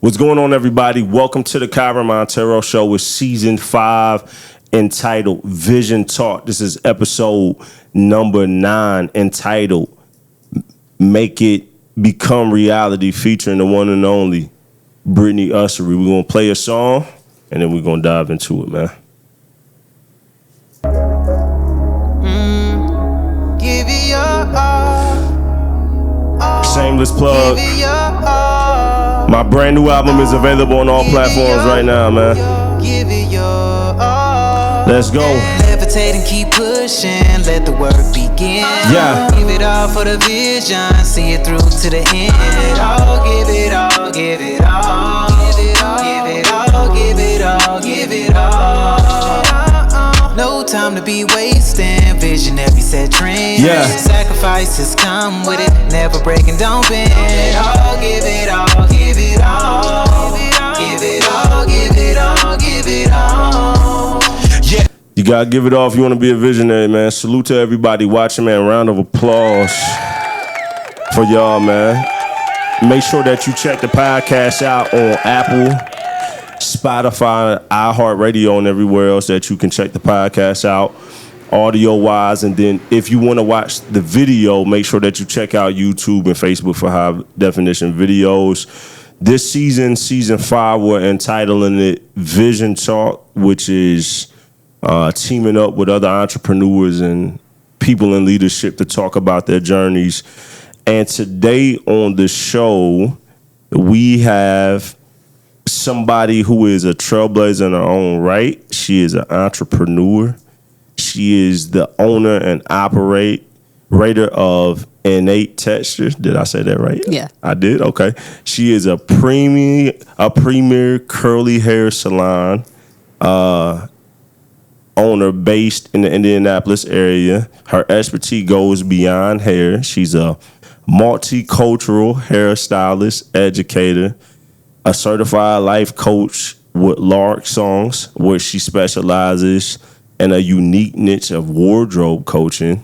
What's going on, everybody? Welcome to the Kyren Monteiro Show with Season 5 entitled Vision Talk. This is episode number 9 entitled Make It Become Reality, featuring the one and only Brittany Ussery. We're going to play a song and then we're going to dive into it, man. Give it your all. Shameless plug. Give it your all. My brand new album is available on all platforms right now, man. Give it your all. Let's go. Levitate and keep pushing. Let the work begin. Yeah. Give it all for the vision. See it through to the end. Give it all. Give it all. Give it all. Give it all. Give it all. Give it all. No time to be wasting. Visionary set dreams. Yeah. Sacrifices come with it. Never breaking, don't bend. Give it all. Give it all. Give it all. Give it all. Give it all. Yeah. You gotta give it off. You want to be a visionary, man. Salute to everybody watching, man. Round of applause for y'all, man. Make sure that you check the podcast out on Apple, Spotify, iHeartRadio, and everywhere else that you can check the podcast out audio-wise. And then if you want to watch the video, make sure that you check out YouTube and Facebook for high-definition videos. This season, Season 5, we're entitling it Vision Talk, which is teaming up with other entrepreneurs and people in leadership to talk about their journeys. And today on the show, we have somebody who is a trailblazer in her own right. She is an entrepreneur. She is the owner and operator of Innate Texture. Did I say that right? Yeah. I did? Okay. She is a premier curly hair salon owner based in the Indianapolis area. Her expertise goes beyond hair. She's a multicultural hairstylist, educator, a certified life coach with Lark songs, where she specializes in a unique niche of wardrobe coaching.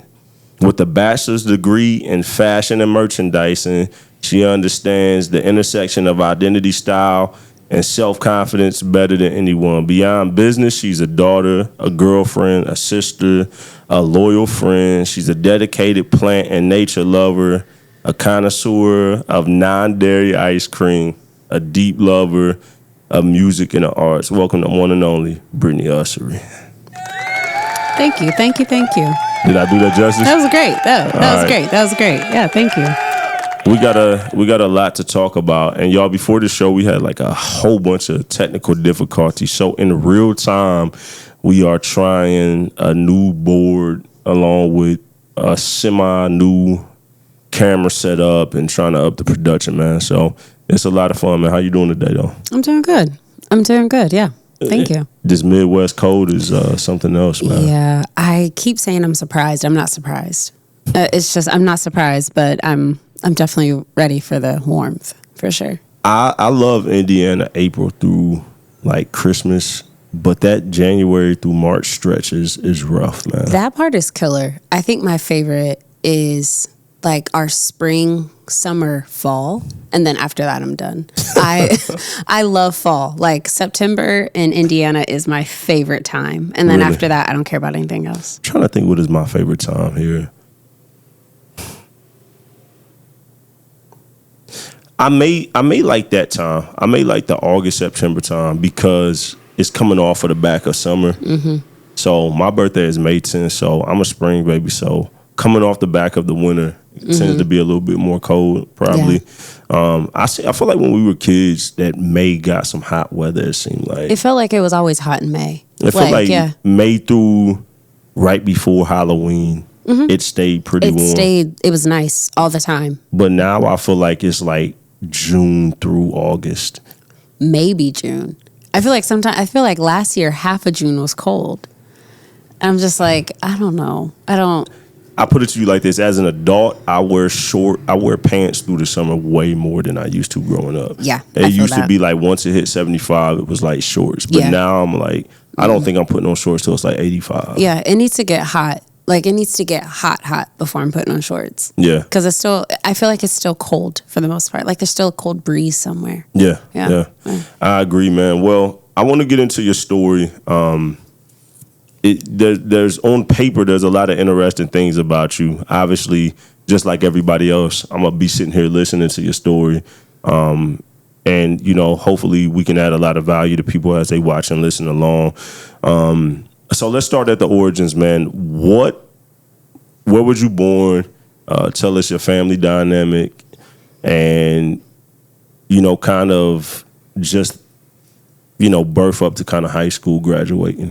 With a bachelor's degree in fashion and merchandising, she understands the intersection of identity, style, and self-confidence better than anyone. Beyond business, she's a daughter, a girlfriend, a sister, a loyal friend. She's a dedicated plant and nature lover, a connoisseur of non-dairy ice cream, a deep lover of music and the arts. Welcome to one and only Brittany Ussery. Thank you. Did I do that justice? That was great. That was great. That was great. Yeah, thank you. We got a lot to talk about. And y'all, before the show, we had like a whole bunch of technical difficulties. So in real time, we are trying a new board along with a semi-new camera setup and trying to up the production, man. So it's a lot of fun, man. How you doing today, though? I'm doing good. Yeah. Thank you. This Midwest cold is something else, man. Yeah. I keep saying I'm surprised. I'm not surprised. It's just I'm not surprised, but I'm definitely ready for the warmth, for sure. I love Indiana April through like Christmas, but that January through March stretch is rough, man. That part is killer. I think my favorite is like our spring, summer, fall, and then after that I'm done. I love fall. Like September in Indiana is my favorite time, and then Really? after that I don't care about anything else. I'm trying to think what is my favorite time here. I may like that time. I may like the August, September time because it's coming off of the back of summer. Mm-hmm. So my birthday is May 10th, so I'm a spring baby. So coming off the back of the winter, it tends to be a little bit more cold, probably. Yeah. I feel like when we were kids, that May got some hot weather. It seemed like it felt like it was always hot in May. It felt like May through right before Halloween. Mm-hmm. It stayed pretty warm. It was nice all the time. But now I feel like it's like June through August. Maybe June. I feel like last year half of June was cold. I'm just like, I don't know. I put it to you like this: as an adult, I wear pants through the summer way more than I used to growing up. Yeah, it used to be like once it hit 75, it was like shorts. But now I'm like, I don't think I'm putting on shorts till it's like 85. Yeah, it needs to get hot like it needs to get hot before I'm putting on shorts. Yeah. Because I feel like it's still cold for the most part. Like there's still a cold breeze somewhere. Yeah. Yeah. I agree, man. Well, I want to get into your story. There's on paper, there's a lot of interesting things about you. Obviously, just like everybody else, I'm gonna be sitting here listening to your story. And, you know, hopefully we can add a lot of value to people as they watch and listen along. So let's start at the origins, man. Where were you born? Tell us your family dynamic and, you know, kind of just, you know, birth up to kind of high school graduating.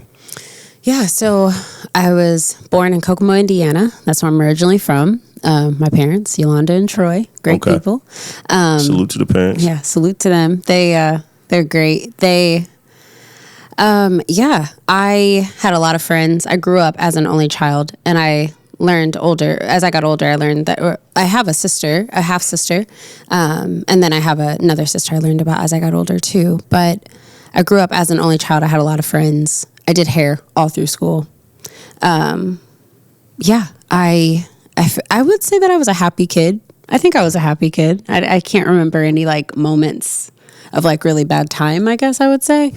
Yeah, so I was born in Kokomo, Indiana. That's where I'm originally from. My parents, Yolanda and Troy, great people. Salute to the parents. Yeah, salute to them. They're great. I had a lot of friends. I grew up as an only child, and I learned as I got older, I learned that I have a sister, a half sister, and then I have another sister I learned about as I got older too. But I grew up as an only child. I had a lot of friends. I did hair all through school. I would say that I was a happy kid. I think I was a happy kid. I can't remember any like moments of like really bad time, I guess I would say.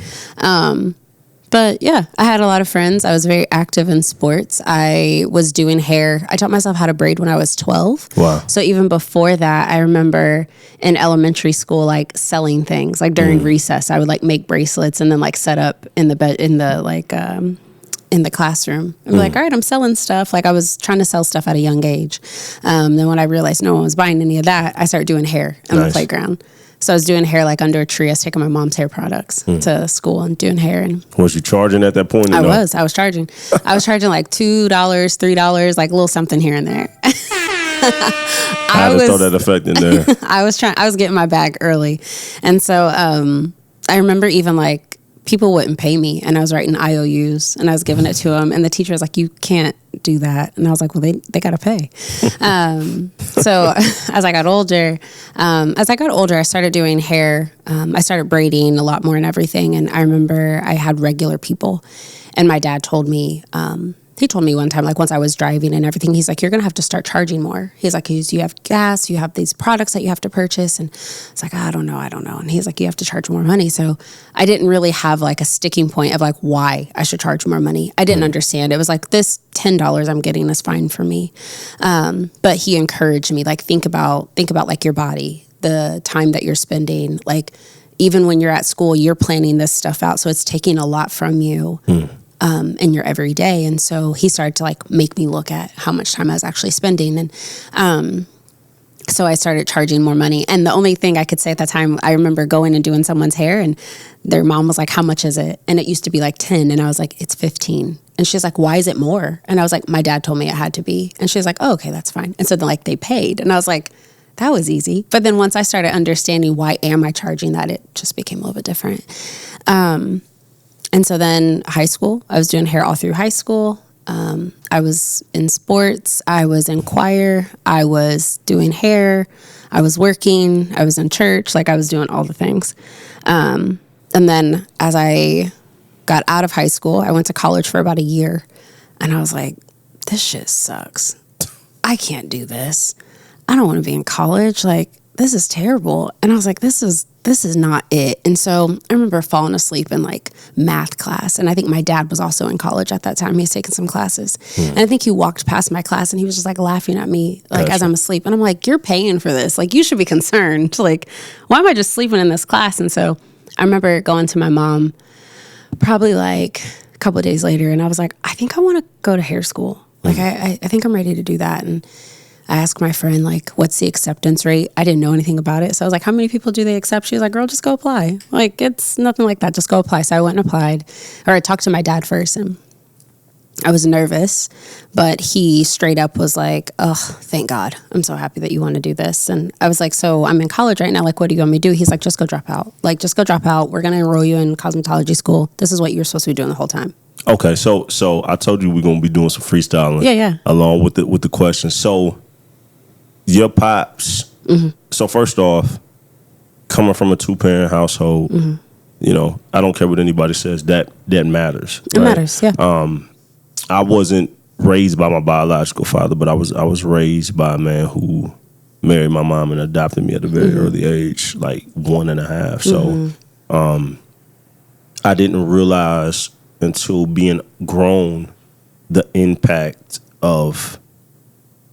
But yeah, I had a lot of friends. I was very active in sports. I was doing hair. I taught myself how to braid when I was 12. Wow. So even before that, I remember in elementary school, like selling things. Like during recess, I would like make bracelets and then like set up in the bed, in the classroom. I'd be like, all right, I'm selling stuff. Like I was trying to sell stuff at a young age. Then when I realized no one was buying any of that, I started doing hair on the playground. So I was doing hair like under a tree. I was taking my mom's hair products to school and doing hair. And was you charging at that point? I was charging. I was charging like $2, $3, like a little something here and there. I had to throw that effect in there. I was getting my bag early. And so I remember even like people wouldn't pay me and I was writing IOUs and I was giving it to them. And the teacher was like, you can't do that. And I was like, well, they got to pay. So as I got older, I started doing hair. I started braiding a lot more and everything. And I remember I had regular people and my dad told me, he told me one time, like once I was driving and everything, he's like, you're going to have to start charging more. He's like, you have gas, you have these products that you have to purchase. And it's like, I don't know. And he's like, you have to charge more money. So I didn't really have like a sticking point of like why I should charge more money. I didn't understand. It was like this $10 I'm getting is fine for me. But he encouraged me, like, think about like your body, the time that you're spending, like even when you're at school, you're planning this stuff out. So it's taking a lot from you. In your everyday. And so he started to like make me look at how much time I was actually spending. And so I started charging more money. And the only thing I could say at that time, I remember going and doing someone's hair and their mom was like, how much is it? And it used to be like 10. And I was like, it's 15. And she's like, why is it more? And I was like, my dad told me it had to be. And she was like, oh, okay, that's fine. And so then like they paid. And I was like, that was easy. But then once I started understanding why am I charging that, it just became a little bit different. And so then high school, I was doing hair all through high school. I was in sports. I was in choir. I was doing hair. I was working. I was in church. Like I was doing all the things. And then as I got out of high school, I went to college for about a year. And I was like, this shit sucks. I can't do this. I don't want to be in college. Like, this is terrible. And I was like, this is not it. And so I remember falling asleep in like math class. And I think my dad was also in college at that time. He was taking some classes. And I think he walked past my class and he was just like laughing at me like as I'm asleep. And I'm like, you're paying for this. Like, you should be concerned. Like, why am I just sleeping in this class? And so I remember going to my mom probably like a couple of days later. And I was like, I think I want to go to hair school. Like, I think I'm ready to do that. And I asked my friend, like, what's the acceptance rate? I didn't know anything about it. So I was like, how many people do they accept? She was like, girl, just go apply. Like, it's nothing like that. Just go apply. So I went and applied. Or I talked to my dad first, and I was nervous. But he straight up was like, oh, thank God. I'm so happy that you want to do this. And I was like, so I'm in college right now. Like, what do you want me to do? He's like, just go drop out. Like, just go drop out. We're going to enroll you in cosmetology school. This is what you're supposed to be doing the whole time. Okay, so I told you we're going to be doing some freestyling. Yeah. Along with the questions. So your pops. So first off, coming from a 2-parent household, you know, I don't care what anybody says. That matters. It matters. Yeah. I wasn't raised by my biological father, but I was raised by a man who married my mom and adopted me at a very early age, like 1.5. So I didn't realize until being grown the impact of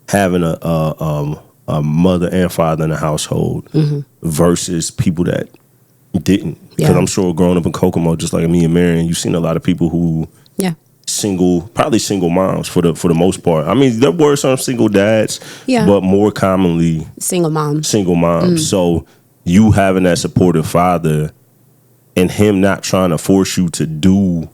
having a mother and father in the household versus people that didn't. Because I'm sure growing up in Kokomo, just like me and Marion, you've seen a lot of people who probably single moms for the most part. I mean, there were some single dads, but more commonly single moms. So you having that supportive father and him not trying to force you to do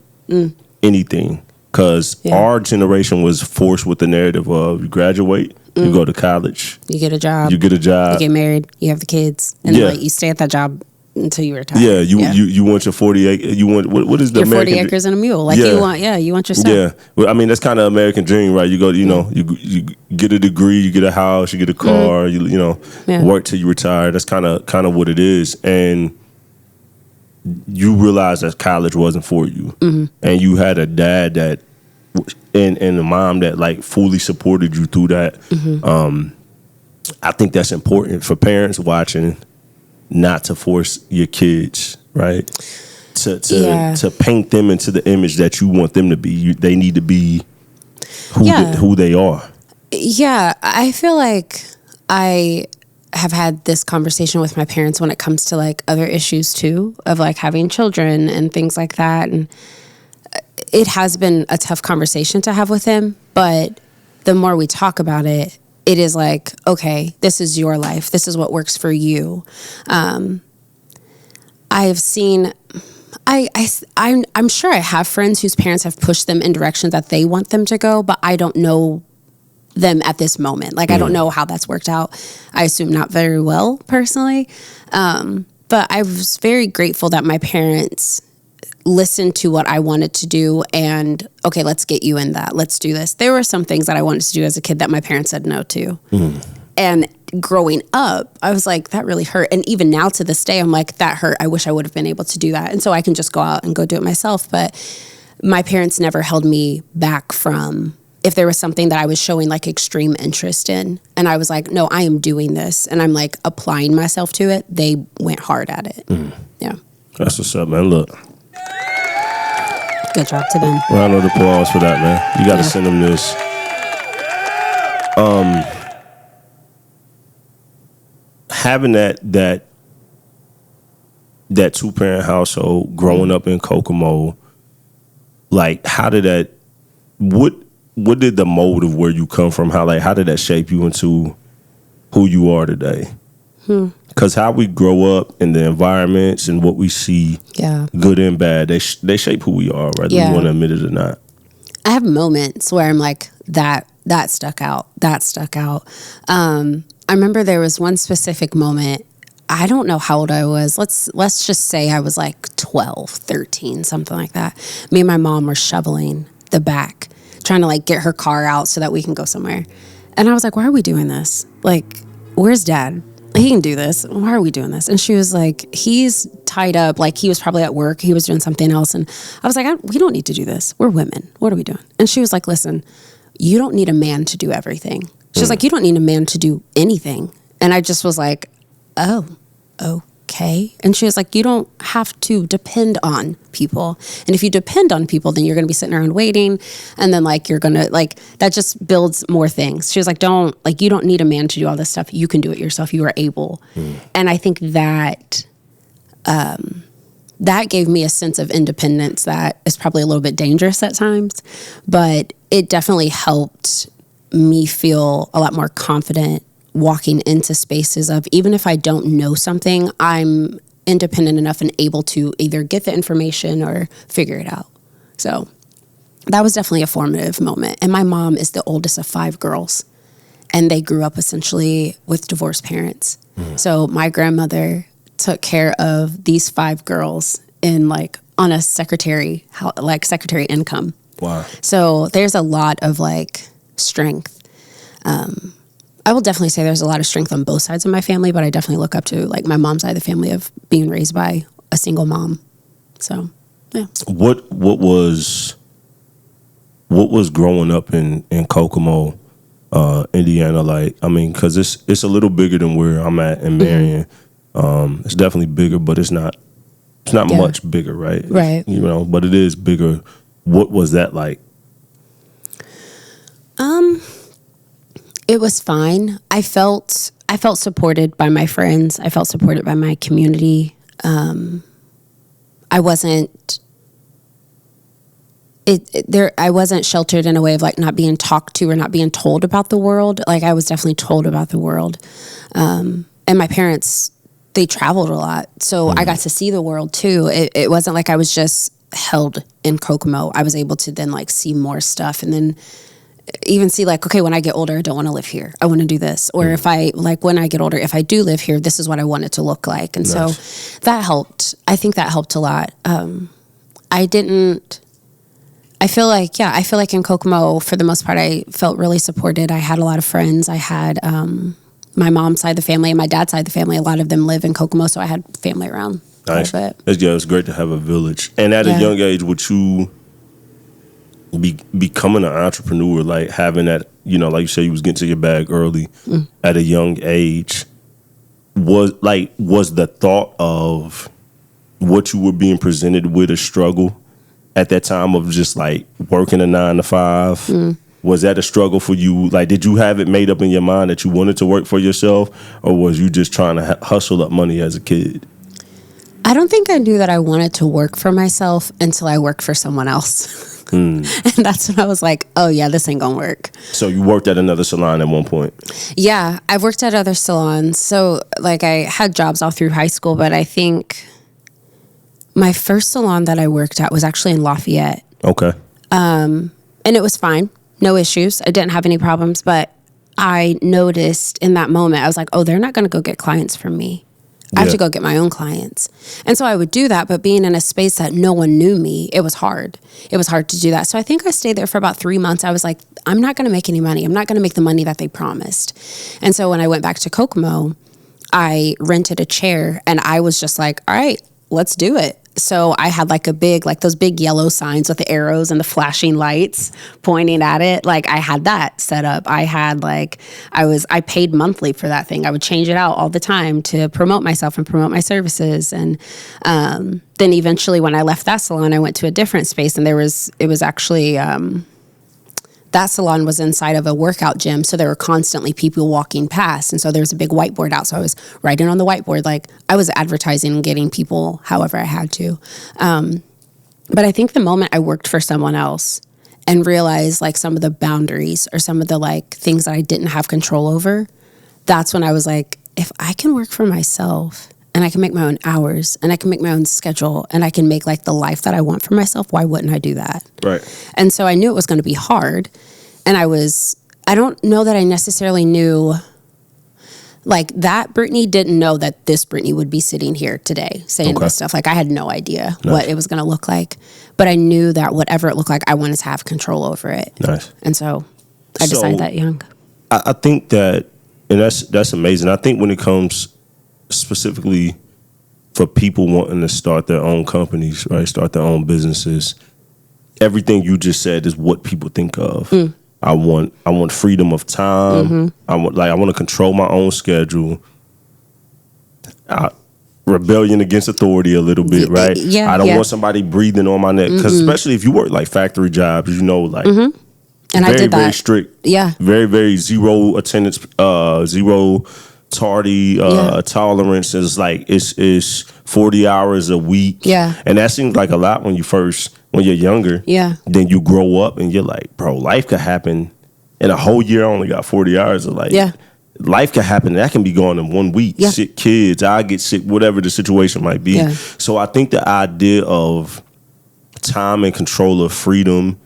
anything. Because our generation was forced with the narrative of you graduate, you go to college, you get a job, you get married, you have the kids, and then, like, you stay at that job until you retire. You want your 40 acres. You want what is the your American 40 acres and a mule? Like you want your stuff. Yeah, well, I mean that's kind of American dream, right? You go, you get a degree, you get a house, you get a car, you work till you retire. That's kind of what it is, and you realize that college wasn't for you, and you had a dad that and a mom that like fully supported you through that. I think that's important for parents watching, not to force your kids, right? To paint them into the image that you want them to be. They need to be who they are. Yeah, I feel like I have had this conversation with my parents when it comes to like other issues too, of like having children and things like that. And it has been a tough conversation to have with him, but the more we talk about it, it is like, okay, this is your life. This is what works for you. I've seen, I'm sure I have friends whose parents have pushed them in directions that they want them to go, but I don't know them at this moment. Like, I don't know how that's worked out. I assume not very well personally. But I was very grateful that my parents listened to what I wanted to do and, okay, let's get you in that. Let's do this. There were some things that I wanted to do as a kid that my parents said no to. And growing up, I was like, that really hurt. And even now to this day, I'm like, that hurt. I wish I would have been able to do that. And so I can just go out and go do it myself. But my parents never held me back from, if there was something that I was showing like extreme interest in, and I was like, no, I am doing this, and I'm like applying myself to it, they went hard at it. Yeah. That's what's up, man. Look. Good job to them. Round of applause for that, man. You got to send them this. Having that two-parent household, growing up in Kokomo, like, how did that? What did the mold of where you come from? How did that shape you into who you are today? Because how we grow up in the environments and what we see, good and bad, they shape who we are, whether we want to admit it or not. I have moments where I'm like, that stuck out. That stuck out. I remember there was one specific moment. I don't know how old I was. Let's just say I was like 12, 13, something like that. Me and my mom were shoveling the back, trying to like get her car out so that we can go somewhere. And I was like, why are we doing this? Like, where's Dad? He can do this. Why are we doing this? And she was like, he's tied up. Like, he was probably at work. He was doing something else. And I was like, we don't need to do this. We're women. What are we doing? And she was like, listen, you don't need a man to do everything. She was like, you don't need a man to do anything. And I just was like, oh, okay. And she was like, you don't have to depend on people. And if you depend on people, then you're going to be sitting around waiting. And then like, you're going to like, that just builds more things. She was like, you don't need a man to do all this stuff. You can do it yourself. You are able. And I think that, that gave me a sense of independence that is probably a little bit dangerous at times, but it definitely helped me feel a lot more confident walking into spaces of, even if I don't know something, I'm independent enough and able to either get the information or figure it out. So that was definitely a formative moment. And my mom is the oldest of 5 girls, and they grew up essentially with divorced parents. So my grandmother took care of these 5 girls in like on a secretary income. Wow. So there's a lot of like strength. I will definitely say there's a lot of strength on both sides of my family, but I definitely look up to like my mom's side of the family of being raised by a single mom. So, yeah. What was what was growing up in Kokomo, Indiana like? I mean, because it's a little bigger than where I'm at in Marion. It's definitely bigger, but it's not much bigger, right? Right. You know, but it is bigger. What was that like? It was fine. I felt supported by my friends. I felt supported by my community. I wasn't I wasn't sheltered in a way of like not being talked to or not being told about the world. Like I was definitely told about the world. And my parents, they traveled a lot. So I got to see the world too. It wasn't like I was just held in Kokomo. I was able to then like see more stuff and then even see like, okay, when I get older, I don't want to live here. I want to do this. Or if I like, when I get older, if I do live here, this is what I want it to look like. And so that helped. I think that helped a lot. I feel like in Kokomo, for the most part, I felt really supported. I had a lot of friends. I had my mom's side of the family and my dad's side of the family. A lot of them live in Kokomo, so I had family around. Nice. It's great to have a village. And at a young age, would you becoming an entrepreneur, like having that, you know, like you said, you was getting to your bag early at a young age, was the thought of what you were being presented with a struggle at that time of just like working a 9 to 5? Was that a struggle for you? Like, did you have it made up in your mind that you wanted to work for yourself, or was you just trying to hustle up money as a kid? I don't think I knew that I wanted to work for myself until I worked for someone else. And that's when I was like, oh yeah, this ain't gonna work. So you worked at another salon at one point? Yeah, I've worked at other salons. So like I had jobs all through high school, but I think my first salon that I worked at was actually in Lafayette. Okay. And it was fine. No issues. I didn't have any problems, but I noticed in that moment, I was like, oh, they're not gonna go get clients from me. I have to go get my own clients. And so I would do that, but being in a space that no one knew me, it was hard. It was hard to do that. So I think I stayed there for about 3 months. I was like, I'm not going to make any money. I'm not going to make the money that they promised. And so when I went back to Kokomo, I rented a chair and I was just like, all right, let's do it. So I had like those big yellow signs with the arrows and the flashing lights pointing at it. Like I had that set up. I had I paid monthly for that thing. I would change it out all the time to promote myself and promote my services. And then eventually when I left that salon, I went to a different space and it was actually, that salon was inside of a workout gym. So there were constantly people walking past. And so there was a big whiteboard out. So I was writing on the whiteboard, like I was advertising and getting people however I had to. But I think the moment I worked for someone else and realized like some of the boundaries or some of the like things that I didn't have control over, that's when I was like, if I can work for myself and I can make my own hours and I can make my own schedule and I can make like the life that I want for myself, why wouldn't I do that? Right. And so I knew it was going to be hard. And I don't know that I necessarily knew like that Brittany didn't know that this Brittany would be sitting here today saying this stuff. Like I had no idea what it was going to look like, but I knew that whatever it looked like, I wanted to have control over it. Nice. And so I decided that young. I think that, and that's amazing. I think when it comes specifically for people wanting to start their own companies, right? Start their own businesses. Everything you just said is what people think of. I want freedom of time. I want to control my own schedule. Rebellion against authority a little bit, right? I don't want somebody breathing on my neck, because especially if you work like factory jobs, you know, like and very, I did that. Very strict. Yeah. Very, very zero attendance, zero tardy tolerance. Is like it's 40 hours a week. Yeah. And that seems like a lot when you're younger. Yeah. Then you grow up and you're like, bro, life could happen in a whole year. I only got 40 hours of life. Yeah. Life could happen. That can be gone in 1 week. Yeah. Sick kids, I get sick, whatever the situation might be. Yeah. So I think the idea of time and control of freedom,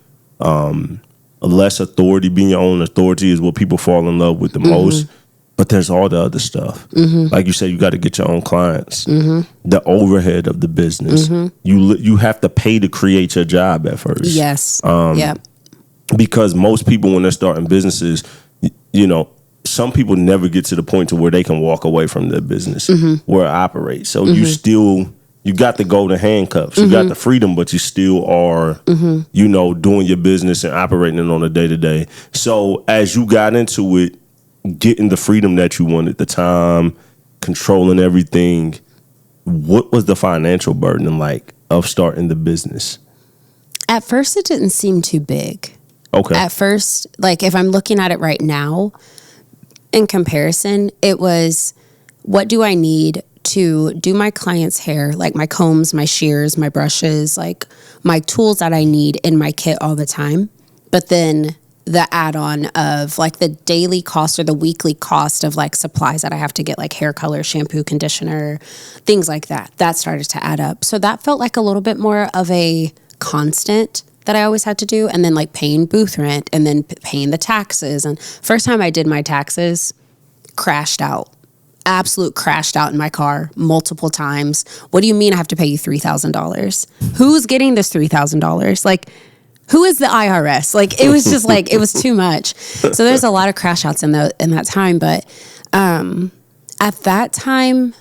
less authority, being your own authority, is what people fall in love with the most. But there's all the other stuff. Like you said, you got to get your own clients. The overhead of the business. You have to pay to create your job at first. Yes. Because most people, when they're starting businesses, you know, some people never get to the point to where they can walk away from their business, where it operates. So you still you got the golden handcuffs. You got the freedom, but you still are, you know, doing your business and operating it on a day-to-day. So as you got into it, getting the freedom that you wanted, the time, controlling everything, what was the financial burden like of starting the business? At first, it didn't seem too big. Okay. At first, like if I'm looking at it right now, in comparison, it was, what do I need to do my client's hair, like my combs, my shears, my brushes, like my tools that I need in my kit all the time. But then the add-on of like the daily cost or the weekly cost of like supplies that I have to get, like hair color, shampoo, conditioner, things like that. That started to add up. So that felt like a little bit more of a constant that I always had to do. And then like paying booth rent and then paying the taxes. And first time I did my taxes, crashed out. Absolute crashed out in my car multiple times. What do you mean I have to pay you $3,000? Who's getting this $3,000? Like, who is the IRS? Like, it was just like, it was too much. So there's a lot of crash outs in that time. But at that time,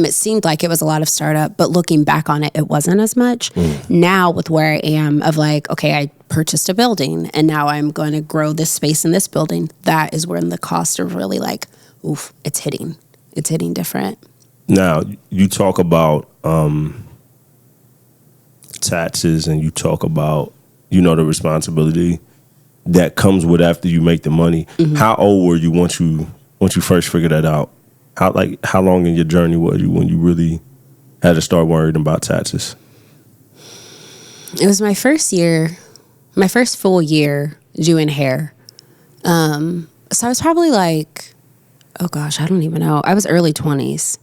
it seemed like it was a lot of startup, but looking back on it, it wasn't as much. Now with where I am of like, okay, I purchased a building and now I'm going to grow this space in this building. That is when the costs are really like, oof, it's hitting different. Now, you talk about taxes and you talk about, you know, the responsibility that comes with after you make the money. How old were you once you first figured that out? How long in your journey were you when you really had to start worrying about taxes? It was my first full year doing hair. So I was probably like, oh gosh, I don't even know. I was early 20s.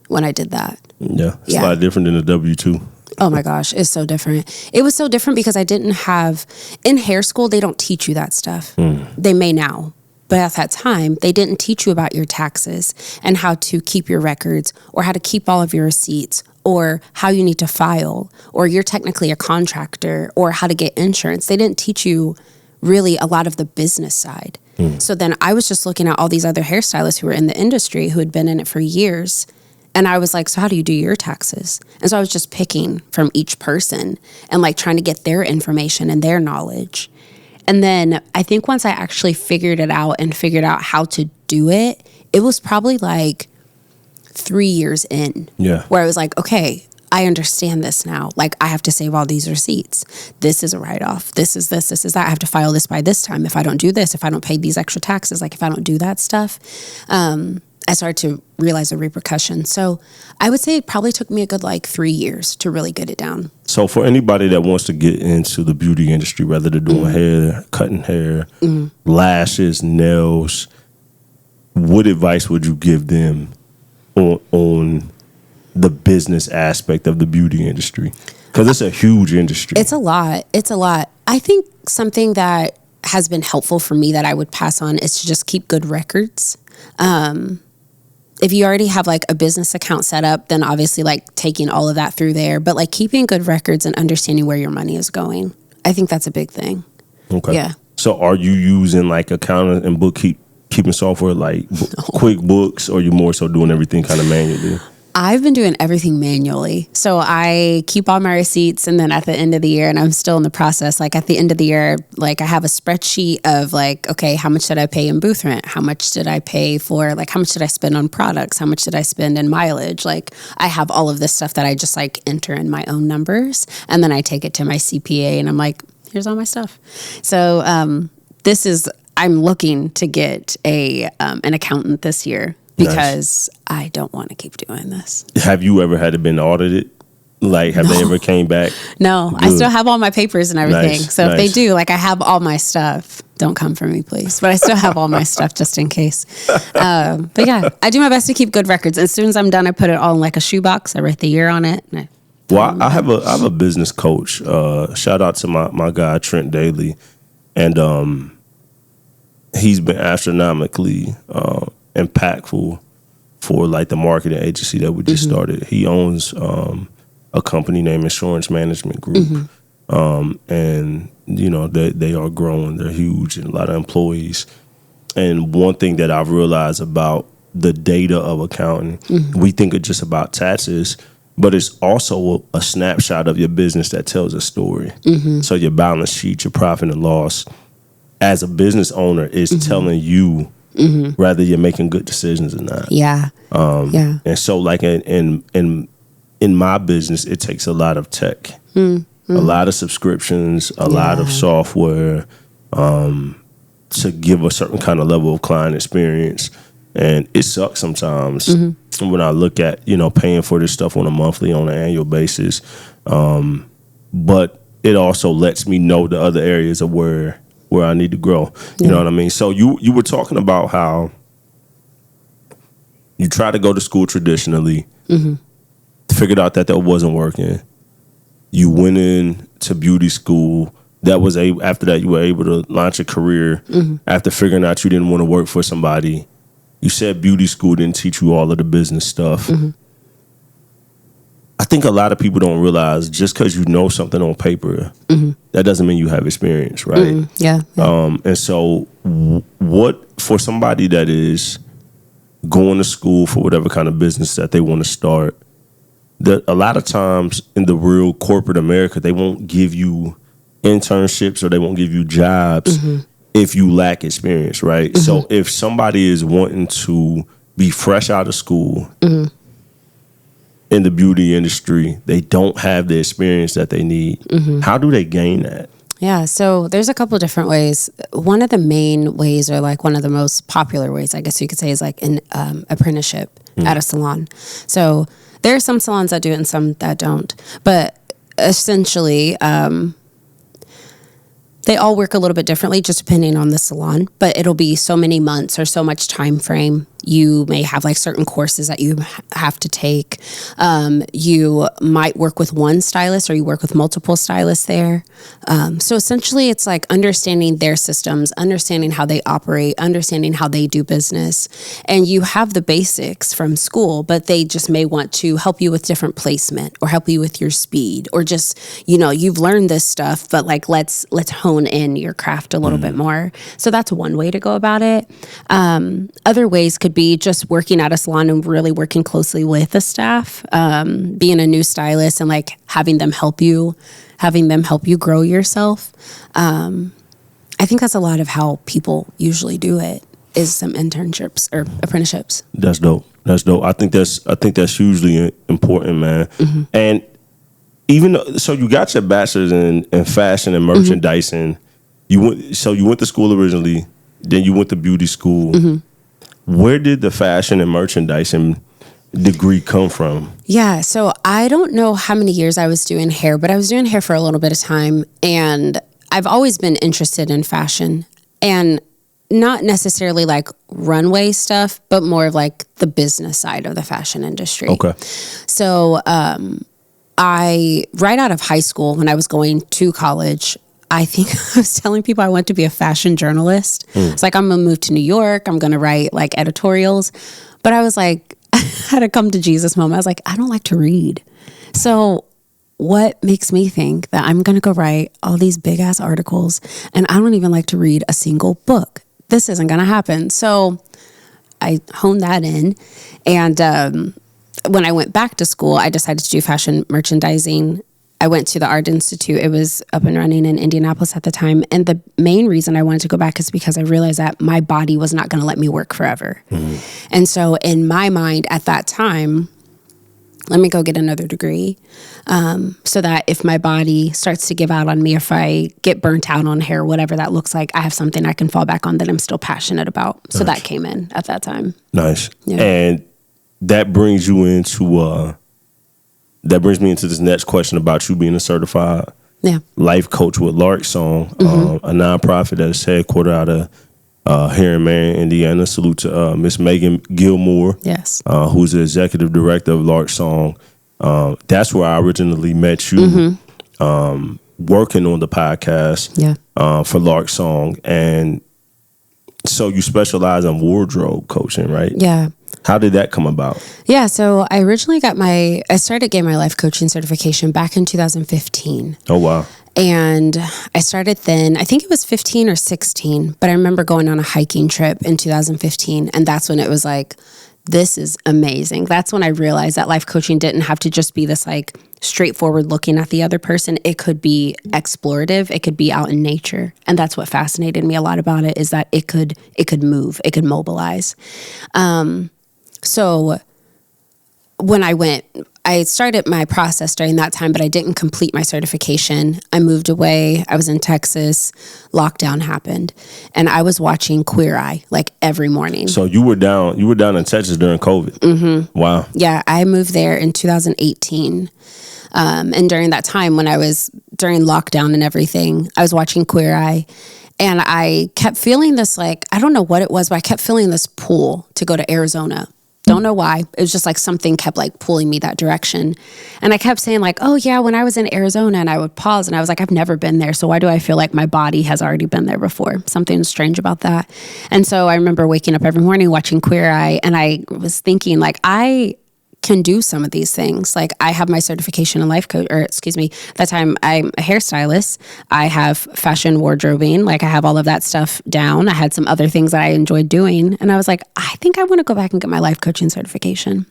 When I did that. Yeah, it's a lot different than a W-2. Oh my gosh, it's so different. It was so different because I didn't have, in hair school, they don't teach you that stuff. They may now. But at that time, they didn't teach you about your taxes and how to keep your records or how to keep all of your receipts or how you need to file or you're technically a contractor or how to get insurance. They didn't teach you really a lot of the business side. So then I was just looking at all these other hairstylists who were in the industry who had been in it for years. And I was like, so how do you do your taxes? And so I was just picking from each person and like trying to get their information and their knowledge. And then I think once I actually figured it out and figured out how to do it, it was probably like 3 years in. Yeah. Where I was like, okay, I understand this now. Like, I have to save all these receipts. This is a write-off. This is this is that. I have to file this by this time. If I don't do this, if I don't pay these extra taxes, like if I don't do that stuff, I started to realize the repercussions. So I would say it probably took me a good like 3 years to really get it down. So for anybody that wants to get into the beauty industry, whether they're doing hair, cutting hair, lashes, nails, what advice would you give them on the business aspect of the beauty industry? Because it's a huge industry. It's a lot. I think something that has been helpful for me that I would pass on is to just keep good records. If you already have like a business account set up, then obviously like taking all of that through there, but like keeping good records and understanding where your money is going. I think that's a big thing. Okay. Yeah. So are you using like accounting and bookkeeping software like QuickBooks, or you more so doing everything kind of manually? I've been doing everything manually. So I keep all my receipts, and then at the end of the year, and I'm still in the process, like at the end of the year, like I have a spreadsheet of like, okay, how much did I pay in booth rent? How much did I pay for, like, how much did I spend on products? How much did I spend in mileage? Like, I have all of this stuff that I just like enter in my own numbers, and then I take it to my CPA and I'm like, here's all my stuff. So I'm looking to get an accountant this year. Because I don't want to keep doing this. Have you ever had it been audited? Like, have they ever came back? No, Good. I still have all my papers and everything. Nice, so if they do, like, I have all my stuff. Don't come for me, please. But I still have all my stuff just in case. But yeah, I do my best to keep good records. As soon as I'm done, I put it all in like a shoebox. I write the year on it. Well, I have a business coach. Shout out to my guy, Trent Daly. And he's been astronomically impactful for like the marketing agency that we just started. He owns a company named Insurance Management Group. And you know, they are growing, they're huge, and a lot of employees. And one thing that I've realized about the data of accounting. We think it's just about taxes, but it's also a snapshot of your business that tells a story. So your balance sheet, your profit and loss, as a business owner, is telling you whether you're making good decisions or not. Yeah. And so, like in my business, it takes a lot of tech, a lot of subscriptions, a lot of software, to give a certain kind of level of client experience. And it sucks sometimes when I look at, paying for this stuff on a monthly, on an annual basis. But it also lets me know the other areas of where I need to grow. You know what I mean? So you were talking about how you try to go to school traditionally, figured out that wasn't working. You went into beauty school. After that, you were able to launch a career after figuring out you didn't want to work for somebody. You said beauty school didn't teach you all of the business stuff. I think a lot of people don't realize just because you know something on paper, that doesn't mean you have experience, right? Yeah. And so what, for somebody that is going to school for whatever kind of business that they want to start, that a lot of times in the real corporate America, they won't give you internships or they won't give you jobs if you lack experience, right? So if somebody is wanting to be fresh out of school in the beauty industry, they don't have the experience that they need. How do they gain that? Yeah, so there's a couple of different ways. One of the main ways, or like one of the most popular ways, I guess you could say, is like an apprenticeship at a salon. So there are some salons that do it and some that don't. But essentially, they all work a little bit differently just depending on the salon, but it'll be so many months or so much time frame. You may have like certain courses that you have to take. You might work with one stylist or you work with multiple stylists there. So essentially it's like understanding their systems, understanding how they operate, understanding how they do business. And you have the basics from school, but they just may want to help you with different placement or help you with your speed, or just, you've learned this stuff, but like, let's hone in your craft a little bit more. So that's one way to go about it. Other ways could be just working at a salon and really working closely with the staff, being a new stylist and like having them help you grow yourself. I think that's a lot of how people usually do it, is some internships or apprenticeships. That's dope. I think that's hugely important, man. And so you got your bachelor's in fashion and merchandising. You went to school originally, then you went to beauty school. Where did the fashion and merchandising degree come from? Yeah, so I don't know how many years I was doing hair, but I was doing hair for a little bit of time, and I've always been interested in fashion, and not necessarily like runway stuff, but more of like the business side of the fashion industry. Okay. So I, right out of high school, when I was going to college, I think I was telling people I want to be a fashion journalist. It's like, I'm going to move to New York. I'm going to write like editorials. But I was like, I had a come to Jesus moment. I was like, I don't like to read. So what makes me think that I'm going to go write all these big ass articles and I don't even like to read a single book? This isn't going to happen. So I honed that in. And when I went back to school, I decided to do fashion merchandising. I went to the Art Institute. It was up and running in Indianapolis at the time. And the main reason I wanted to go back is because I realized that my body was not going to let me work forever. And so in my mind at that time, let me go get another degree, so that if my body starts to give out on me, if I get burnt out on hair, whatever that looks like, I have something I can fall back on that I'm still passionate about. Nice. So that came in at that time. Nice. Yeah. And that brings you into... That brings me into this next question about you being a certified life coach with Lark Song, a nonprofit that is headquartered out of here in Marion, Indiana. Salute to Miss Megan Gilmore, who's the executive director of Lark Song. That's where I originally met you, working on the podcast for Lark Song. And so you specialize in wardrobe coaching, right? Yeah. How did that come about? Yeah, so I originally I started getting my life coaching certification back in 2015. Oh, wow. And I started then, I think it was 15 or 16, but I remember going on a hiking trip in 2015. And that's when it was like, this is amazing. That's when I realized that life coaching didn't have to just be this like straightforward looking at the other person. It could be explorative. It could be out in nature. And that's what fascinated me a lot about it, is that it could move, it could mobilize. So when I started my process during that time, but I didn't complete my certification. I moved away. I was in Texas. Lockdown happened. And I was watching Queer Eye like every morning. So you were down in Texas during COVID. Mm-hmm. Wow. Yeah, I moved there in 2018. And during that time, when I was during lockdown and everything, I was watching Queer Eye. And I kept feeling this, like, I don't know what it was, but I kept feeling this pull to go to Arizona. Don't know why. It was just like something kept like pulling me that direction. And I kept saying like, oh yeah, when I was in Arizona, and I would pause and I was like, I've never been there. So why do I feel like my body has already been there before? Something strange about that. And so I remember waking up every morning watching Queer Eye, and I was thinking like, I can do some of these things. Like I have my certification in life coach, or excuse me, at that time I'm a hairstylist. I have fashion wardrobing. Like I have all of that stuff down. I had some other things that I enjoyed doing. And I was like, I think I want to go back and get my life coaching certification.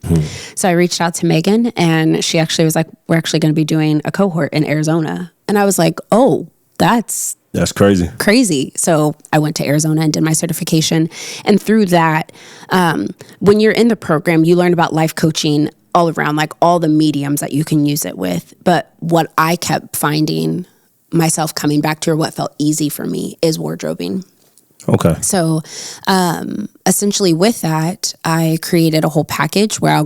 So I reached out to Megan, and she actually was like, we're actually going to be doing a cohort in Arizona. And I was like, oh, that's crazy. So I went to Arizona and did my certification. And through that, when you're in the program, you learn about life coaching all around, like all the mediums that you can use it with. But what I kept finding myself coming back to, or what felt easy for me, is wardrobing. Okay. So essentially with that, I created a whole package where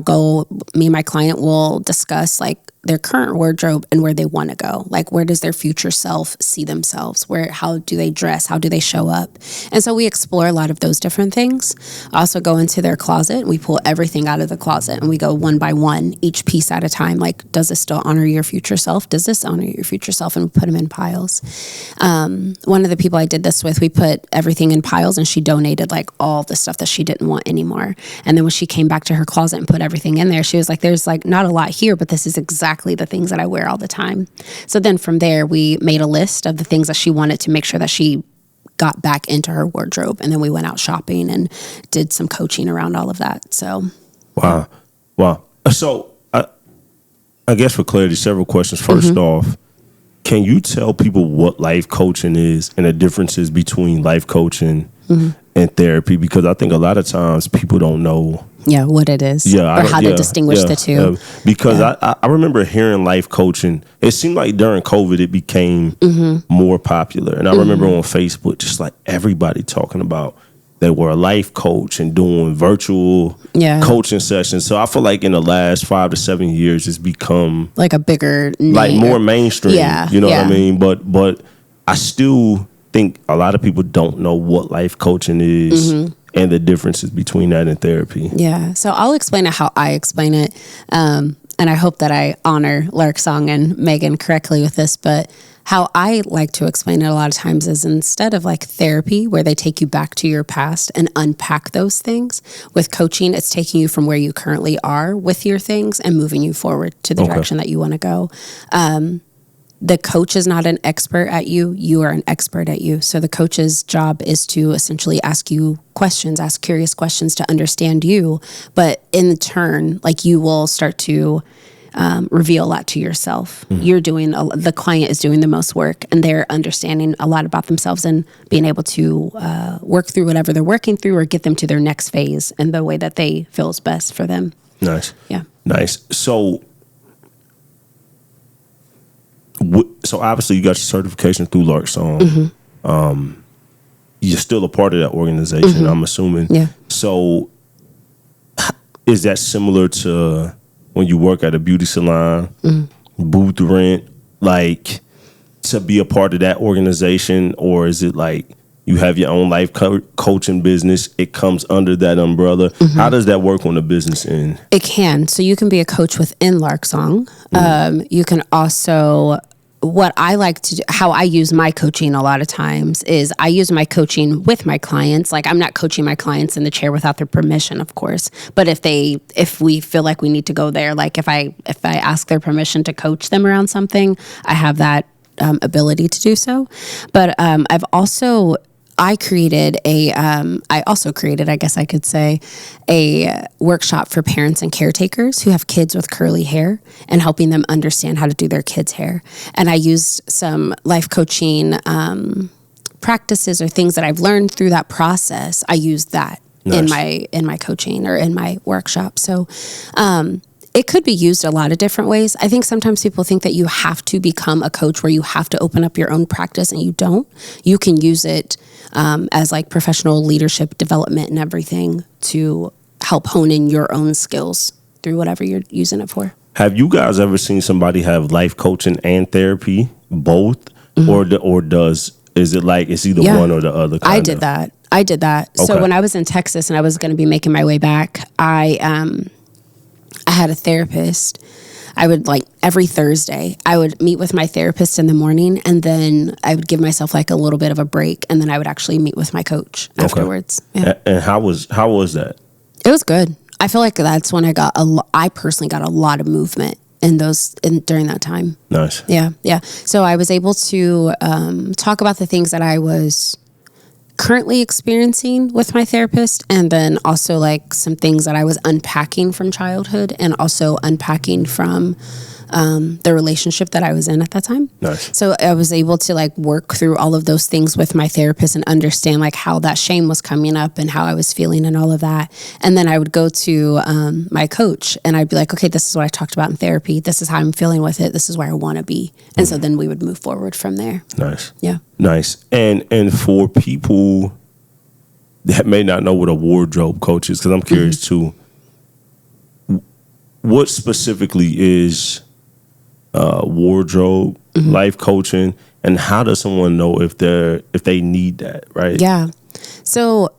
me and my client will discuss like their current wardrobe and where they want to go. Like, where does their future self see themselves? How do they dress? How do they show up? And so we explore a lot of those different things. I also go into their closet and we pull everything out of the closet and we go one by one, each piece at a time. Like, does this still honor your future self? Does this honor your future self? And we put them in piles. One of the people I did this with, we put everything in piles, and she donated like all the stuff that she didn't want anymore. And then when she came back to her closet and put everything in there, she was like, there's like not a lot here, but this is exactly the things that I wear all the time. So then from there, we made a list of the things that she wanted to make sure that she got back into her wardrobe. And then we went out shopping and did some coaching around all of that. So. Wow. So I guess for clarity, several questions. First off, can you tell people what life coaching is and the differences between life coaching and therapy? Because I think a lot of times people don't know. Yeah, what it is. Or how to distinguish the two. Because I remember hearing life coaching. It seemed like during COVID it became more popular. And I remember on Facebook just like everybody talking about they were a life coach and doing virtual coaching sessions. So I feel like in the last 5 to 7 years it's become like a bigger name. Like more mainstream. You know what I mean? But I still think a lot of people don't know what life coaching is and the differences between that and therapy. Yeah. So I'll explain it how I explain it. And I hope that I honor Lark Song and Megan correctly with this, but how I like to explain it a lot of times is instead of like therapy, where they take you back to your past and unpack those things, with coaching, it's taking you from where you currently are with your things and moving you forward to the direction that you want to go. The coach is not an expert at you. You are an expert at you. So the coach's job is to essentially ask you questions, ask curious questions to understand you. But in turn, like you will start to reveal a lot to yourself. You're doing, the client is doing the most work, and they're understanding a lot about themselves and being able to work through whatever they're working through or get them to their next phase in the way that they feel is best for them. Nice. Yeah. Nice. So obviously you got your certification through Lark Song. You're still a part of that organization, I'm assuming. Yeah. So is that similar to when you work at a beauty salon, booth rent, like to be a part of that organization? Or is it like you have your own life coaching business, it comes under that umbrella? How does that work on the business end? It can. So you can be a coach within Lark Song. You can also, what I like to do, how I use my coaching a lot of times is I use my coaching with my clients. Like I'm not coaching my clients in the chair without their permission, of course. But if we feel like we need to go there, like if I ask their permission to coach them around something, I have that ability to do so. But I created I guess I could say, a workshop for parents and caretakers who have kids with curly hair and helping them understand how to do their kids' hair. And I used some life coaching practices or things that I've learned through that process. I used that in my coaching or in my workshop. So it could be used a lot of different ways. I think sometimes people think that you have to become a coach where you have to open up your own practice, and you don't. You can use it as like professional leadership development and everything to help hone in your own skills through whatever you're using it for. Have you guys ever seen somebody have life coaching and therapy, both? Is it like it's either one or the other? I did that. Okay. So when I was in Texas and I was going to be making my way back, I had a therapist. I would every Thursday, I would meet with my therapist in the morning, and then I would give myself like a little bit of a break, and then I would actually meet with my coach afterwards. Yeah. And how was that? It was good. I feel like that's when I personally got a lot of movement during that time. Nice. Yeah. So I was able to talk about the things that I was currently experiencing with my therapist, and then also like some things that I was unpacking from childhood and also unpacking from the relationship that I was in at that time. Nice. So I was able to like work through all of those things with my therapist and understand like how that shame was coming up and how I was feeling and all of that. And then I would go to my coach and I'd be like, okay, this is what I talked about in therapy. This is how I'm feeling with it. This is where I want to be. And so then we would move forward from there. Nice. Yeah. Nice. And for people that may not know what a wardrobe coach is, because I'm curious too, what specifically is wardrobe life coaching, and how does someone know if they need that, right? Yeah. So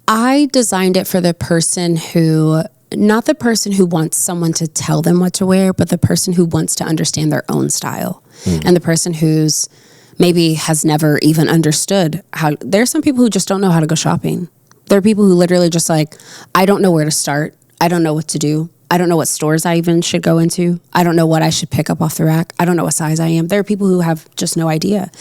I designed it for the person who, not the person who wants someone to tell them what to wear, but the person who wants to understand their own style, and the person who's maybe has never even understood how. There's some people who just don't know how to go shopping. There are people who literally just like, I don't know where to start. I don't know what to do. I don't know what stores I even should go into. I don't know what I should pick up off the rack. I don't know what size I am. There are people who have just no idea.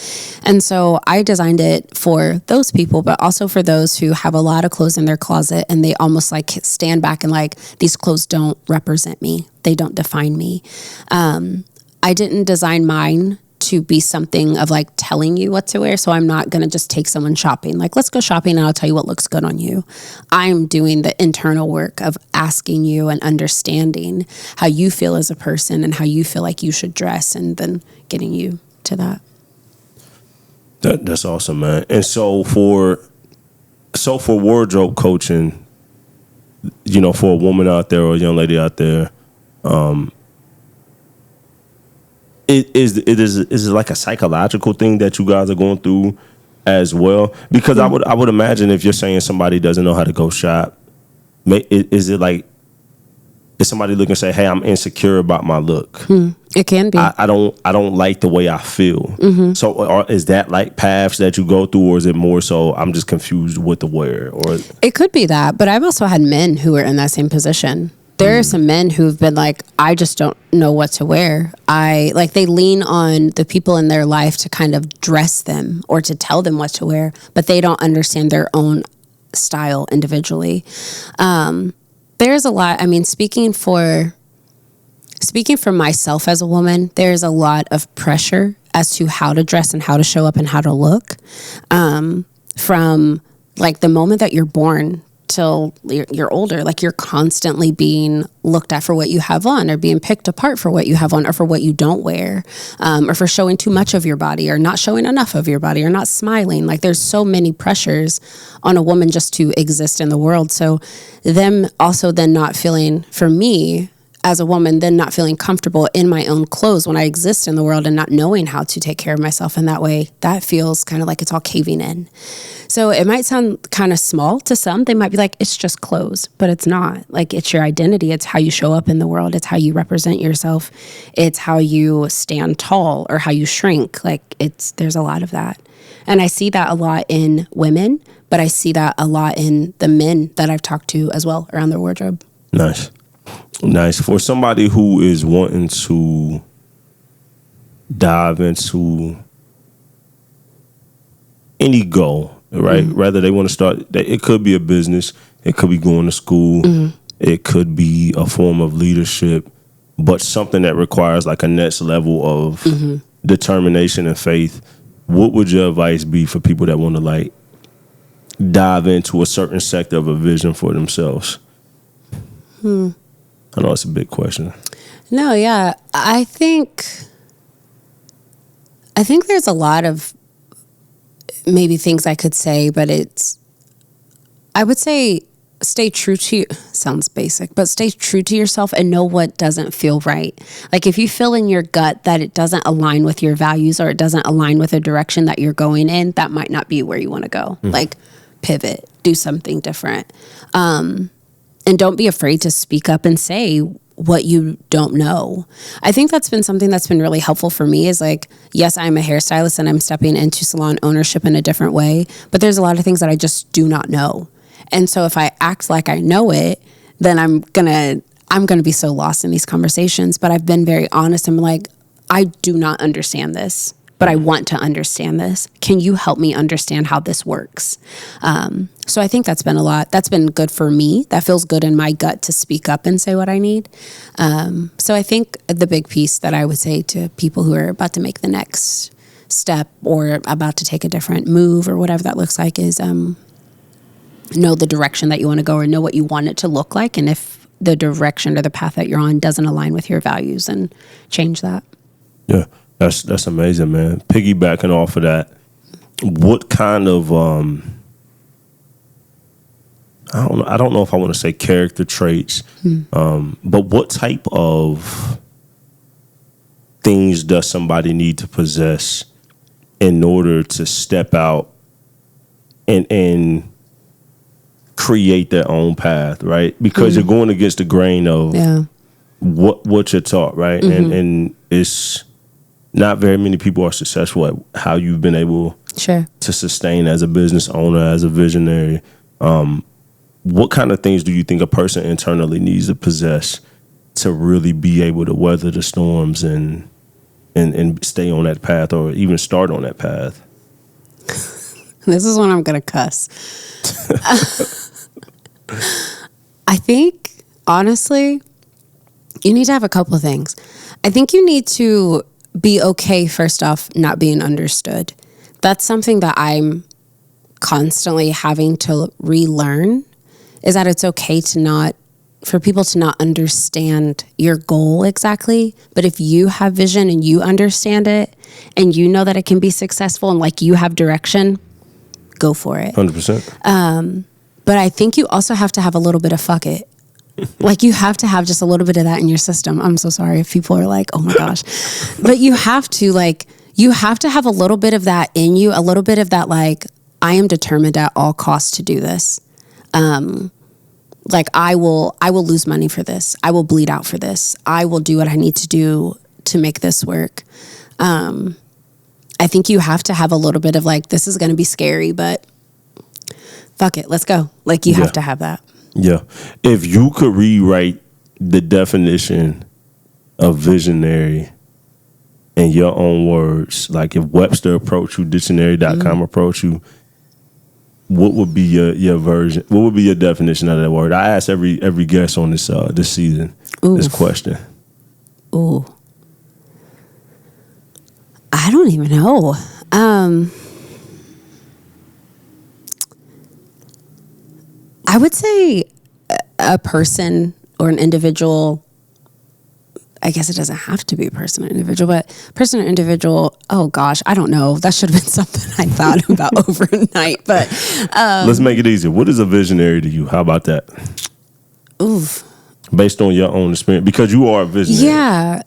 And so I designed it for those people, but also for those who have a lot of clothes in their closet and they almost like stand back and like, these clothes don't represent me. They don't define me. I didn't design mine to be something of like telling you what to wear. So I'm not going to just take someone shopping. Like, let's go shopping and I'll tell you what looks good on you. I'm doing the internal work of asking you and understanding how you feel as a person and how you feel like you should dress, and then getting you to that. That's awesome, man. And so for wardrobe coaching, you know, for a woman out there or a young lady out there, Is it like a psychological thing that you guys are going through as well? Because I would imagine if you're saying somebody doesn't know how to go shop, is it like, is somebody looking to say, hey, I'm insecure about my look? It can be. I don't like the way I feel. So is that like paths that you go through, or is it more so I'm just confused what to wear? Or it could be that, but I've also had men who are in that same position. There are some men who've been like, I just don't know what to wear. They lean on the people in their life to kind of dress them or to tell them what to wear, but they don't understand their own style individually. There's a lot. I mean, speaking for myself as a woman, there's a lot of pressure as to how to dress and how to show up and how to look. From like the moment that you're born till you're older, like you're constantly being looked at for what you have on, or being picked apart for what you have on, or for what you don't wear, or for showing too much of your body, or not showing enough of your body, or not smiling. Like there's so many pressures on a woman just to exist in the world. So them also then not feeling, for me as a woman, then not feeling comfortable in my own clothes when I exist in the world and not knowing how to take care of myself in that way, that feels kind of like it's all caving in. So it might sound kind of small to some. They might be like, it's just clothes, but it's not. Like, it's your identity. It's how you show up in the world. It's how you represent yourself. It's how you stand tall or how you shrink. Like there's a lot of that. And I see that a lot in women, but I see that a lot in the men that I've talked to as well around their wardrobe. Nice. For somebody who is wanting to dive into any goal, right? Rather they want to start, it could be a business, it could be going to school, it could be a form of leadership, but something that requires like a next level of determination and faith. What would your advice be for people that want to like dive into a certain sector of a vision for themselves? I know it's a big question. No, yeah. I think there's a lot of maybe things I could say, but I would say stay true to, sounds basic, but stay true to yourself and know what doesn't feel right. Like if you feel in your gut that it doesn't align with your values or it doesn't align with the direction that you're going in, that might not be where you want to go. Like pivot, do something different. And don't be afraid to speak up and say what you don't know. I think that's been something that's been really helpful for me is like, yes, I'm a hairstylist and I'm stepping into salon ownership in a different way, but there's a lot of things that I just do not know. And so if I act like I know it, then I'm gonna be so lost in these conversations. But I've been very honest. I'm like, I do not understand this, but I want to understand this. Can you help me understand how this works? So I think that's been a lot. That's been good for me. That feels good in my gut to speak up and say what I need. So I think the big piece that I would say to people who are about to make the next step or about to take a different move or whatever that looks like is know the direction that you want to go or know what you want it to look like. And if the direction or the path that you're on doesn't align with your values, and change that. Yeah. That's amazing, man. Piggybacking off of that, what kind of I don't know if I want to say character traits, but what type of things does somebody need to possess in order to step out and create their own path, right? Because you're going against the grain of what you're taught, right? And it's not very many people are successful at how you've been able to sustain as a business owner, as a visionary. What kind of things do you think a person internally needs to possess to really be able to weather the storms and stay on that path or even start on that path? This is when I'm going to cuss. I think, honestly, you need to have a couple of things. I think you need to be okay, first off, not being understood. That's something that I'm constantly having to relearn, is that it's okay for people to not understand your goal exactly. But if you have vision and you understand it and you know that it can be successful and like you have direction, go for it. 100%. But I think you also have to have a little bit of fuck it. Like you have to have just a little bit of that in your system. I'm so sorry if people are like, oh my gosh. But you have to have a little bit of that in you, a little bit of that like, I am determined at all costs to do this. Like I will lose money for this. I will bleed out for this. I will do what I need to do to make this work. I think you have to have a little bit of like, this is going to be scary, but fuck it, let's go. Like you have to have that. Yeah. If you could rewrite the definition of visionary in your own words, like if Webster approached you, dictionary.com approached you, what would be your version? What would be your definition of that word? I ask every guest on this season this question. Ooh. I don't even know. I would say a person or an individual. I guess it doesn't have to be a person or individual, but person or individual, oh gosh, I don't know. That should have been something I thought about overnight. But let's make it easy. What is a visionary to you? How about that? Oof. Based on your own experience, because you are a visionary. Yeah.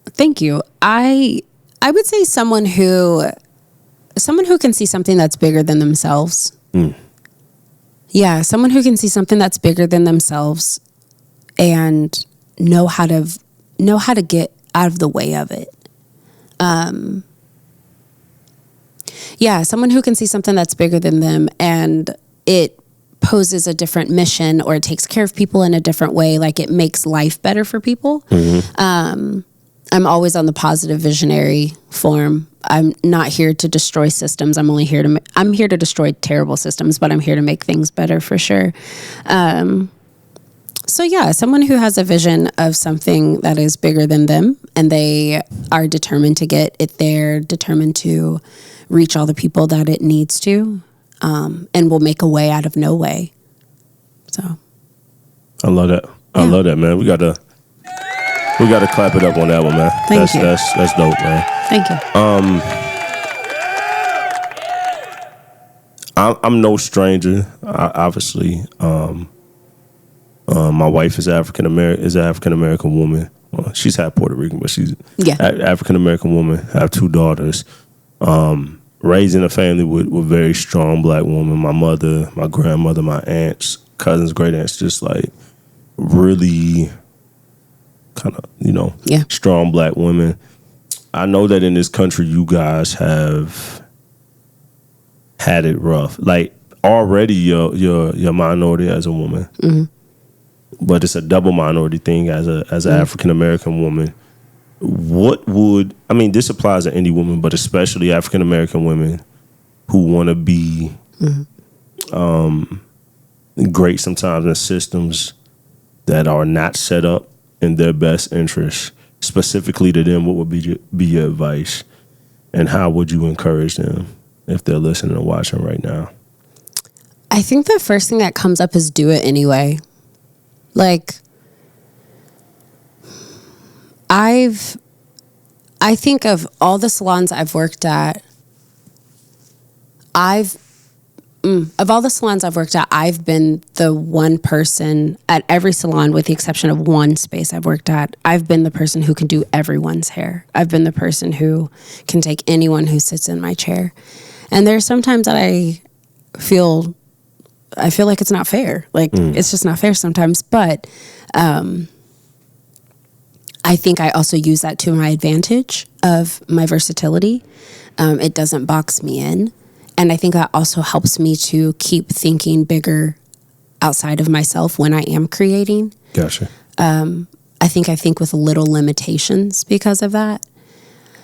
Thank you. I would say someone who can see something that's bigger than themselves. Yeah, someone who can see something that's bigger than themselves and know how to get out of the way of it. Yeah, someone who can see something that's bigger than them and it poses a different mission or it takes care of people in a different way, like it makes life better for people. I'm always on the positive visionary form. I'm not here to destroy systems. I'm only here to I'm here to destroy terrible systems, but I'm here to make things better for sure. So yeah, someone who has a vision of something that is bigger than them, and they are determined to get it there, determined to reach all the people that it needs to, and will make a way out of no way. So I love that. I love that, man. We gotta clap it up on that one, man. Thank you. That's dope, man. Thank you. I'm no stranger, obviously. My wife is an African American woman. Well, she's half Puerto Rican, but she's African American woman. I have 2 daughters. Raised in a family with very strong Black women. My mother, my grandmother, my aunts, cousins, great aunts, just like really kind of, strong Black women. I know that in this country, you guys have had it rough. Like already, you're minority as a woman, mm-hmm. but it's a double minority thing as an African American woman. This applies to any woman, but especially African American women who want to be great sometimes in systems that are not set up in their best interest. Specifically to them, what would be your advice, and how would you encourage them if they're listening and watching right now? I think the first thing that comes up is do it anyway. Like, I think of all the salons I've worked at, I've been the one person at every salon, with the exception of one space I've worked at. I've been the person who can do everyone's hair. I've been the person who can take anyone who sits in my chair. And there's sometimes that I feel like it's not fair. Like, it's just not fair sometimes. But I think I also use that to my advantage of my versatility. It doesn't box me in. And I think that also helps me to keep thinking bigger outside of myself when I am creating. Gotcha. I think with little limitations because of that.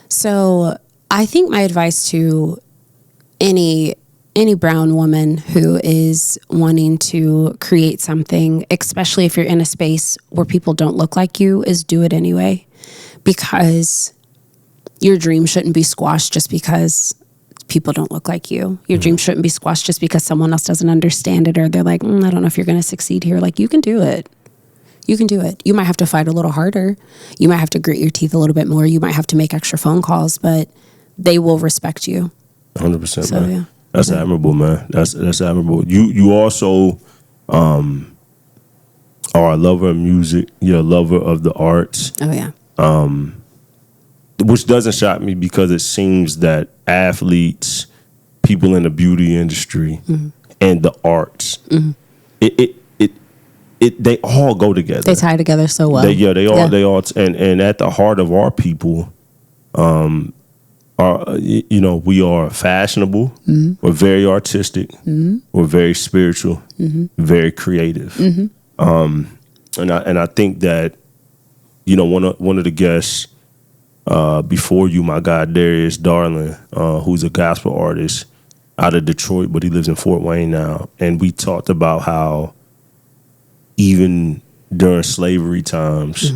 So I think my advice to any brown woman who is wanting to create something, especially if you're in a space where people don't look like you, is do it anyway. Because your dream shouldn't be squashed just because people don't look like you. Your dream shouldn't be squashed just because someone else doesn't understand it, or they're like, I don't know if you're going to succeed here. Like, you can do it. You can do it. You might have to fight a little harder. You might have to grit your teeth a little bit more. You might have to make extra phone calls, but they will respect you. 100%, so, man. Yeah. That's admirable, man. That's admirable. You also are a lover of music. You're a lover of the arts. Oh, yeah. Which doesn't shock me, because it seems that athletes, people in the beauty industry, and the arts, they all go together. They tie together so well. They all, and at the heart of our people, we are fashionable. We're very artistic. We're very spiritual. Very creative. And I think that, one of the guests before you, my guy Darius Darling, who's a gospel artist out of Detroit, but he lives in Fort Wayne now, and we talked about how even during slavery times,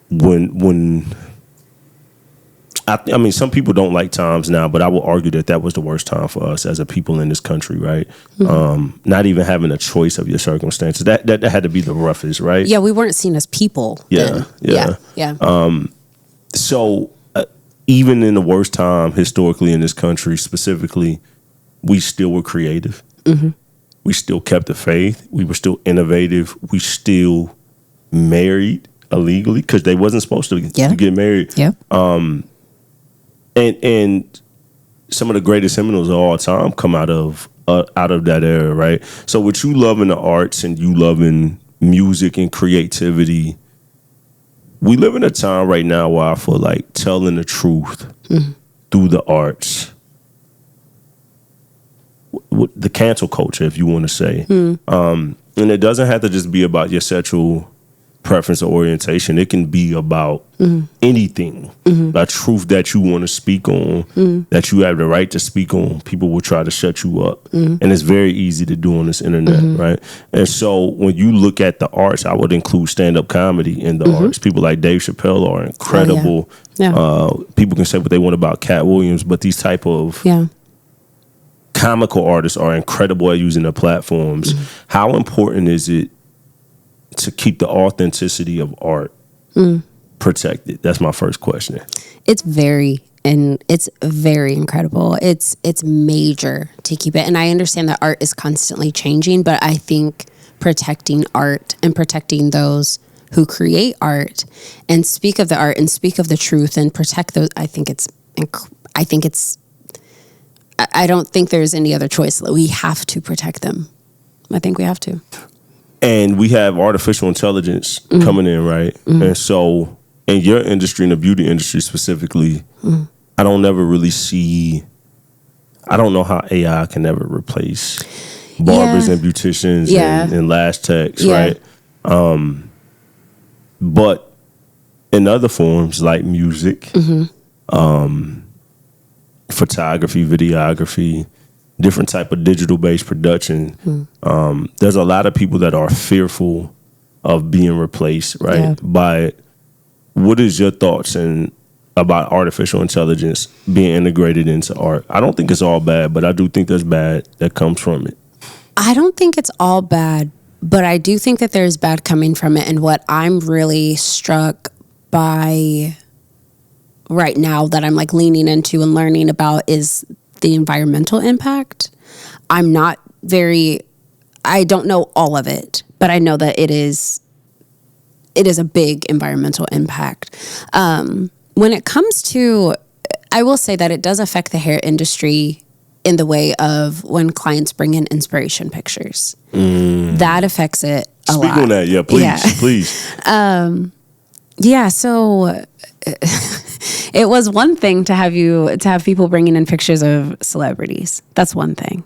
when some people don't like times now, but I will argue that was the worst time for us as a people in this country, right? Not even having a choice of your circumstances. That had to be the roughest, right? Yeah, we weren't seen as people. Yeah. So even in the worst time historically in this country specifically, we still were creative. We still kept the faith. We were still innovative. We still married illegally because they wasn't supposed to get married. Yeah. And some of the greatest hymnals of all time come out of that era, right? So with you loving the arts and you loving music and creativity, we live in a time right now where I feel like telling the truth through the arts, the cancel culture, if you want to say, and it doesn't have to just be about your sexual preference or orientation. It can be about anything, a truth that you want to speak on, that you have the right to speak on. People will try to shut you up. And it's very easy to do on this internet, right? And so when you look at the arts, I would include stand-up comedy in the arts. People like Dave Chappelle are incredible. People can say what they want about Cat Williams, but these type of comical artists are incredible at using their platforms. How important is it to keep the authenticity of art protected? That's my first question. It's very incredible. It's major to keep it. And I understand that art is constantly changing, but I think protecting art and protecting those who create art and speak of the art and speak of the truth and protect those, I don't think there's any other choice. We have to protect them. I think we have to. And we have artificial intelligence coming in, right? And so in your industry, in the beauty industry specifically, I don't never really see, I don't know how AI can ever replace barbers and beauticians and lash techs, right? But in other forms like music, photography, videography, different type of digital-based production, there's a lot of people that are fearful of being replaced, right? By what is your thoughts about artificial intelligence being integrated into art? I don't think it's all bad, but I do think there's bad that comes from it. I don't think it's all bad, but I do think that there's bad coming from it. And what I'm really struck by right now that I'm like leaning into and learning about is the environmental impact. I don't know all of it, but I know that it is a big environmental impact. When it comes to, I will say that it does affect the hair industry in the way of when clients bring in inspiration pictures. That affects it a lot. Speak on that, please. So it was one thing to have people bringing in pictures of celebrities. That's one thing.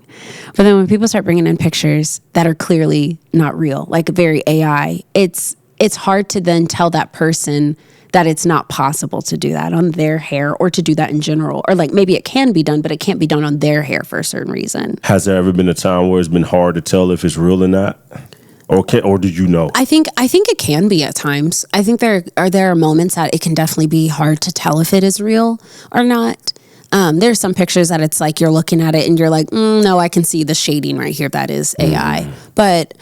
But then when people start bringing in pictures that are clearly not real, like very AI, it's hard to then tell that person that it's not possible to do that on their hair or to do that in general. Or like maybe it can be done, but it can't be done on their hair for a certain reason. Has there ever been a time where it's been hard to tell if it's real or not? Or did you know? I think it can be at times. I think there are moments that it can definitely be hard to tell if it is real or not. There's some pictures that it's like you're looking at it and you're like, no, I can see the shading right here. That is AI. But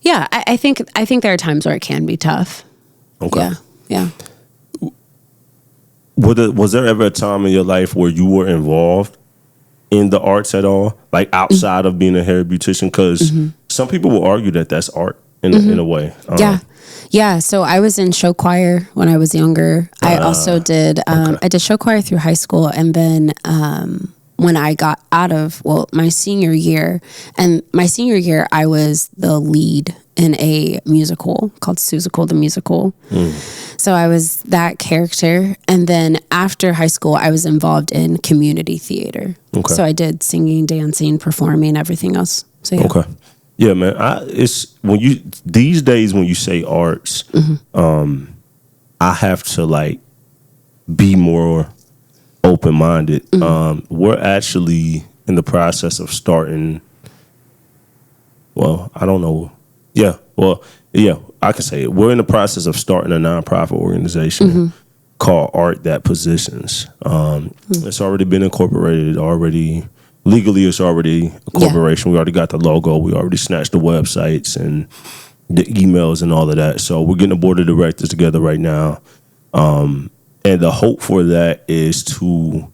yeah, I think there are times where it can be tough. Okay. Yeah. Was there ever a time in your life where you were involved in the arts at all, like outside of being a hair beautician? Because some people will argue that that's art in a way. Yeah. So I was in show choir when I was younger. I also did. I did show choir through high school, and then when I got out of my senior year, I was the lead in a musical called Seussical the Musical. So I was that character. And then after high school, I was involved in community theater. Okay. So I did singing, dancing, performing, everything else. So yeah. Okay. Yeah, man. These days when you say arts, I have to like be more open-minded. We're actually in the process of starting. Well, I don't know. I can say it. We're in the process of starting a nonprofit organization called Art That Positions. It's already been incorporated. Legally, it's already a corporation. We already got the logo. We already snatched the websites and the emails and all of that. So we're getting a board of directors together right now. And the hope for that is to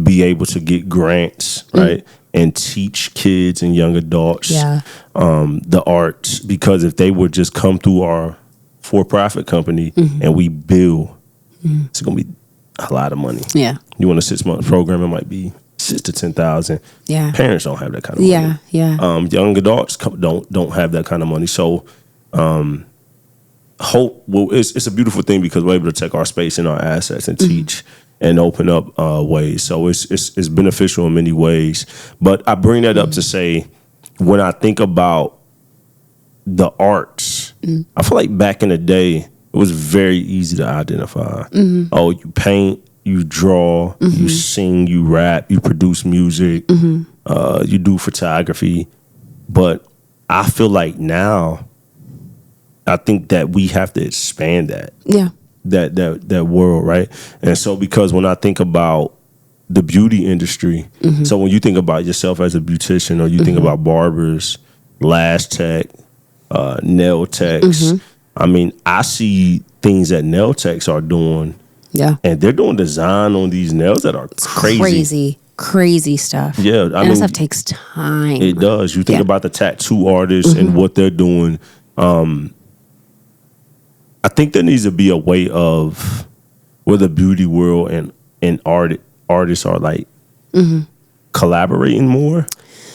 be able to get grants, right? And teach kids and young adults the arts, because if they would just come through our for-profit company and we bill, it's gonna be a lot of money. Yeah, you want a 6-month program, it might be $6,000 to $10,000. Yeah, parents don't have that kind of money. Young adults don't have that kind of money. So, hope. Well, it's a beautiful thing because we're able to take our space and our assets and teach and open up ways. So it's beneficial in many ways. But I bring that up to say, when I think about the arts I feel like back in the day, it was very easy to identify. Oh, you paint, you draw, you sing, you rap, you produce music, you do photography. But I feel like now, I think that we have to expand that. Yeah. That world, right? And so because when I think about the beauty industry, so when you think about yourself as a beautician, or you think about barbers, lash tech, nail techs, I mean, I see things that nail techs are doing. Yeah. And they're doing design on these nails that are Crazy stuff. Yeah. And that stuff takes time. It does. You think about the tattoo artists and what they're doing. I think there needs to be a way of where the beauty world and artists are like collaborating more.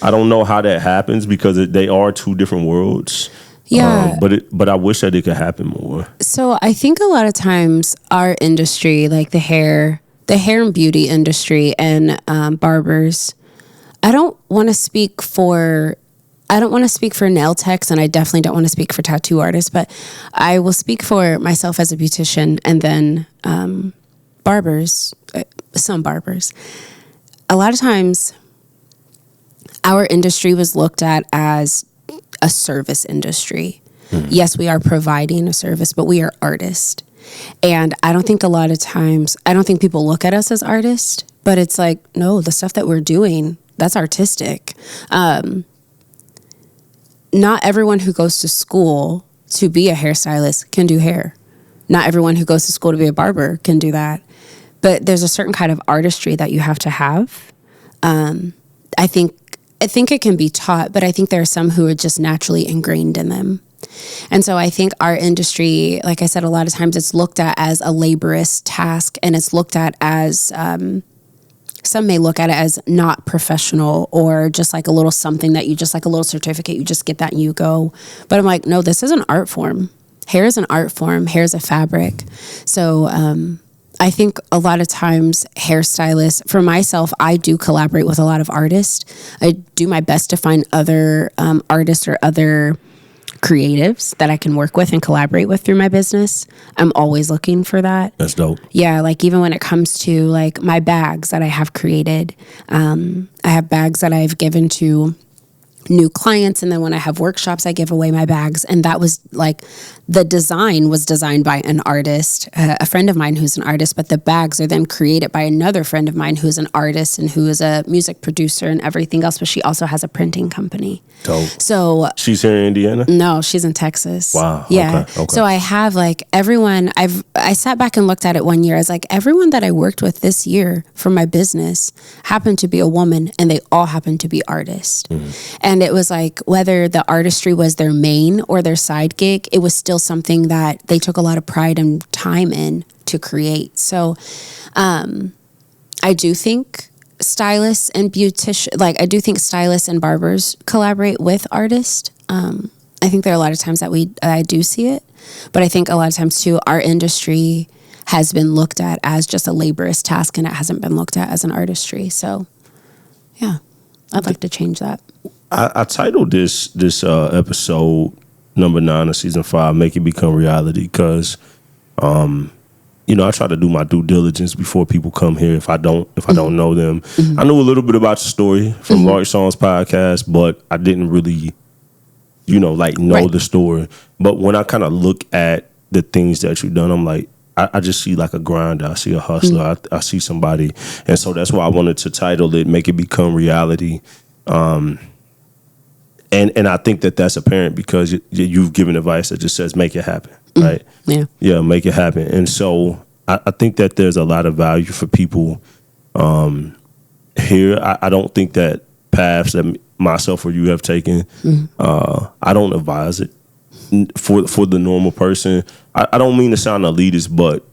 I don't know how that happens because they are two different worlds. Yeah. But I wish that it could happen more. So I think a lot of times our industry, like the hair and beauty industry and barbers, I don't want to speak for nail techs, and I definitely don't want to speak for tattoo artists, but I will speak for myself as a beautician, and then barbers, some barbers. A lot of times our industry was looked at as a service industry. Yes, we are providing a service, but we are artists. And I don't think people look at us as artists, but it's like, no, the stuff that we're doing, that's artistic. Not everyone who goes to school to be a hairstylist can do hair. Not everyone who goes to school to be a barber can do that. But there's a certain kind of artistry that you have to have. I think it can be taught, but I think there are some who are just naturally ingrained in them. And so I think our industry, like I said, a lot of times it's looked at as a laborious task, and it's looked at as some may look at it as not professional, or just like a little something that you just like a little certificate, you just get that and you go. But I'm like, no, this is an art form. Hair is an art form. Hair is a fabric. So I think a lot of times hairstylists, for myself, I do collaborate with a lot of artists. I do my best to find other artists or other creatives that I can work with and collaborate with through my business. I'm always looking for that. That's dope. Yeah, like even when it comes to like my bags that I have created, I have bags that I've given to new clients, and then when I have workshops, I give away my bags. And that was like, the design was designed by an artist, a friend of mine who's an artist, but the bags are then created by another friend of mine who's an artist and who is a music producer and everything else, but she also has a printing company. Dope. So she's here in Indiana? No, she's in Texas. Wow. Yeah. Okay. So I have like everyone, I sat back and looked at it one year. I was like, everyone that I worked with this year for my business happened to be a woman, and they all happened to be artists. And it was like, whether the artistry was their main or their side gig, it was still something that they took a lot of pride and time in to create. So I do think stylists and I do think stylists and barbers collaborate with artists. I think there are a lot of times that I do see it, but I think a lot of times too, our industry has been looked at as just a laborious task, and it hasn't been looked at as an artistry. So yeah, I'd like to change that. I titled this episode number 9 of season 5, "Make It Become Reality," because I try to do my due diligence before people come here. If I don't know them, I knew a little bit about your story from Lark Song's podcast, but I didn't really, know the story. But when I kind of look at the things that you've done, I'm like, I just see like a grinder. I see a hustler. I see somebody, and so that's why I wanted to title it "Make It Become Reality." And I think that that's apparent because you've given advice that just says make it happen, right? Yeah, make it happen. And so I think that there's a lot of value for people here. I don't think that paths that myself or you have taken, I don't advise it for the normal person. I don't mean to sound elitist, but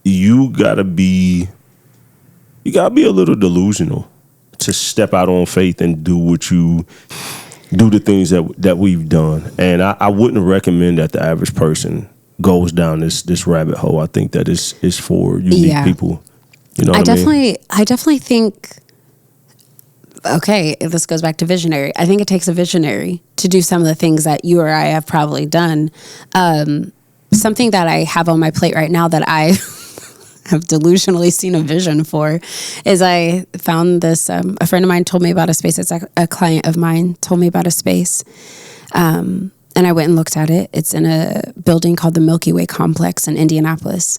you gotta be a little delusional to step out on faith and do the things that we've done. And I wouldn't recommend that the average person goes down this rabbit hole. I think that is for unique people. You know what I mean? I definitely think okay, this goes back to visionary. I think it takes a visionary to do some of the things that you or I have probably done. Something that I have on my plate right now that I have delusionally seen a vision for is I found this, a friend of mine told me about a space. It's a client of mine told me about a space. And I went and looked at it. It's in a building called the Milky Way Complex in Indianapolis.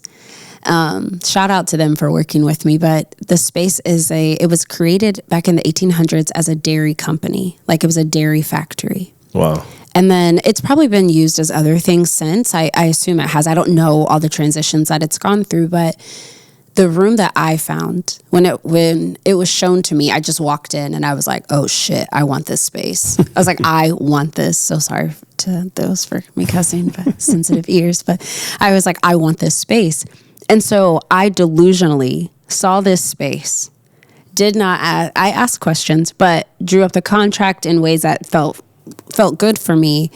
Shout out to them for working with me, but the space it was created back in the 1800s as a dairy company. Like it was a dairy factory. Wow. And then it's probably been used as other things since. I assume it has. I don't know all the transitions that it's gone through, but the room that I found, when it was shown to me, I just walked in and I was like, oh shit, I want this space. I was like, I want this. So sorry to those for me cussing, but sensitive ears. But I was like, I want this space. And so I delusionally saw this space, I asked questions, but drew up the contract in ways that felt good for me.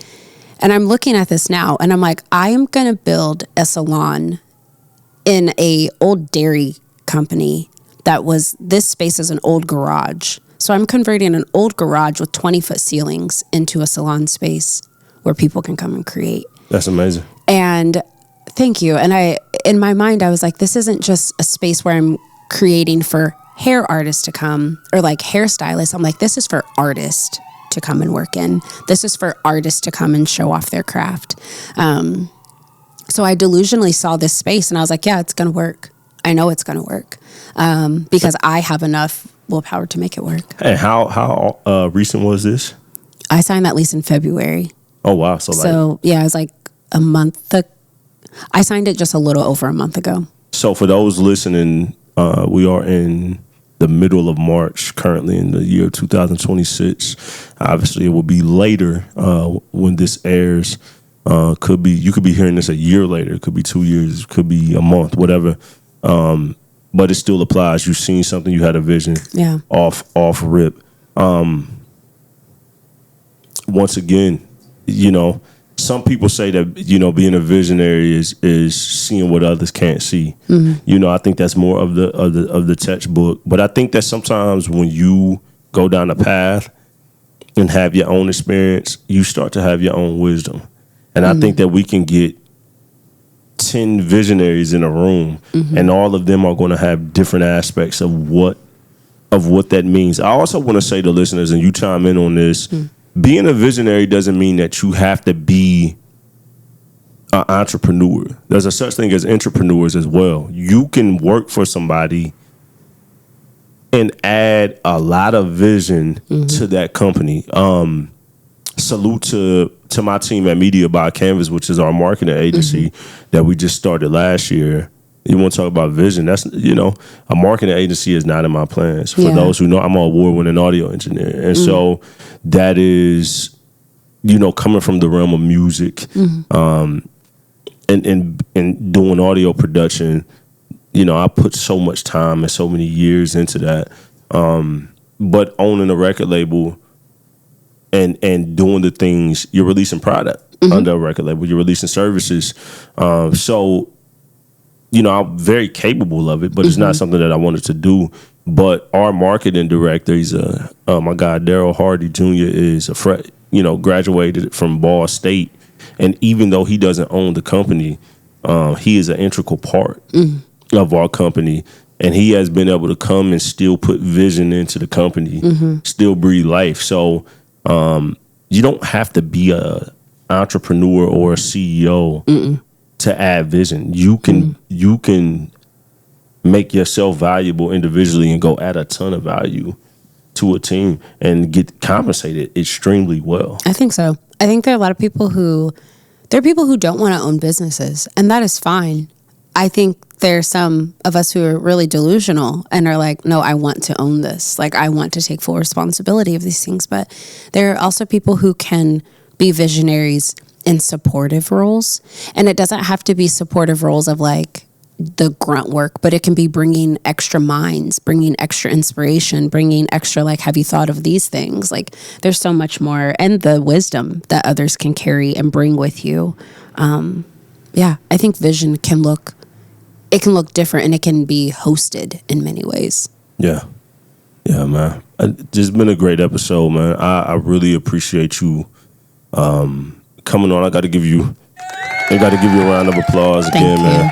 And I'm looking at this now and I'm like, I am going to build a salon in a old dairy company this space is an old garage. So I'm converting an old garage with 20-foot ceilings into a salon space where people can come and create. That's amazing. And thank you. And in my mind, I was like, this isn't just a space where I'm creating for hair artists to come or like hairstylists. I'm like, this is for artists to come and work in. This is for artists to come and show off their craft. So I delusionally saw this space and I was like, yeah, it's going to work. I know it's going to work because I have enough willpower to make it work. And how recent was this? I signed that lease in February. Oh, wow. Yeah, it was like a month. I signed it just a little over a month ago. So for those listening, we are in the middle of March currently in the year 2026. Obviously, it will be later when this airs. You could be hearing this a year later. It could be 2 years. It could be a month, whatever. But it still applies. You've seen something. You had a vision. Yeah. Off rip. Once again, some people say that being a visionary is seeing what others can't see. Mm-hmm. I think that's more of the textbook. But I think that sometimes when you go down a path and have your own experience, you start to have your own wisdom. And I think that we can get 10 visionaries in a room, and all of them are going to have different aspects of what that means. I also want to say to listeners, and you chime in on this, being a visionary doesn't mean that you have to be an entrepreneur. There's a such thing as entrepreneurs as well. You can work for somebody and add a lot of vision to that company. Salute to my team at Media by Canvas, which is our marketing agency that we just started last year. You want to talk about vision? That's a marketing agency is not in my plans. For those who know, I'm an award-winning audio engineer, and so that is coming from the realm of music, and doing audio production. I put so much time and so many years into that. But owning a record label and doing the things, you're releasing product under a record label, you're releasing services. So, I'm very capable of it, but it's not something that I wanted to do. But our marketing director, he's my guy, Daryl Hardy Jr. is graduated from Ball State. And even though he doesn't own the company, he is an integral part of our company. And he has been able to come and still put vision into the company, still breathe life. So you don't have to be a entrepreneur or a CEO to add vision. You can make yourself valuable individually and go add a ton of value to a team and get compensated extremely well. I think so. I think there are a lot of people who don't want to own businesses, and that is fine. I think there's some of us who are really delusional and are like, no, I want to own this. Like, I want to take full responsibility of these things. But there are also people who can be visionaries in supportive roles. And it doesn't have to be supportive roles of like the grunt work, but it can be bringing extra minds, bringing extra inspiration, bringing extra, like, have you thought of these things? Like, there's so much more, and the wisdom that others can carry and bring with you. I think vision can look different, and it can be hosted in many ways. Yeah. Yeah, man. It's been a great episode, man. I really appreciate you coming on. I got to give you a round of applause again, man.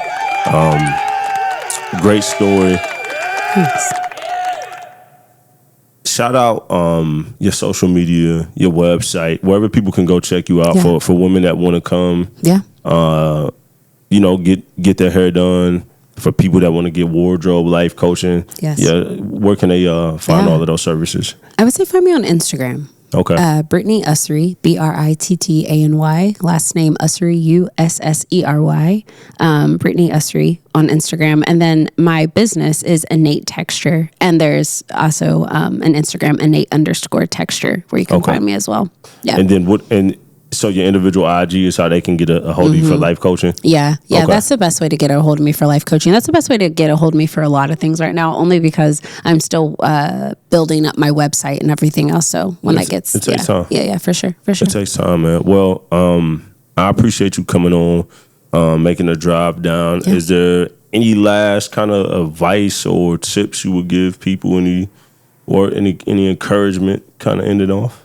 Great story. Thanks. Shout out your social media, your website, wherever people can go check you out for women that want to come. Yeah. Get their hair done. For people that want to get wardrobe, life coaching. Yes. Yeah. Where can they find all of those services? I would say find me on Instagram. Okay. Brittany Ussery, Brittany. Last name Ussery, Ussery. Brittany Ussery on Instagram. And then my business is Innate Texture. And there's also an Instagram, Innate_Texture, where you can find me as well. Yeah. And then so your individual IG is how they can get a hold of you for life coaching? Yeah. Okay. That's the best way to get a hold of me for life coaching. That's the best way to get a hold of me for a lot of things right now, only because I'm still building up my website and everything else. So when it takes time. Yeah, for sure. It takes time, man. Well, I appreciate you coming on, making the drive down. Yeah. Is there any last kind of advice or tips you would give people, any encouragement kind of ended off?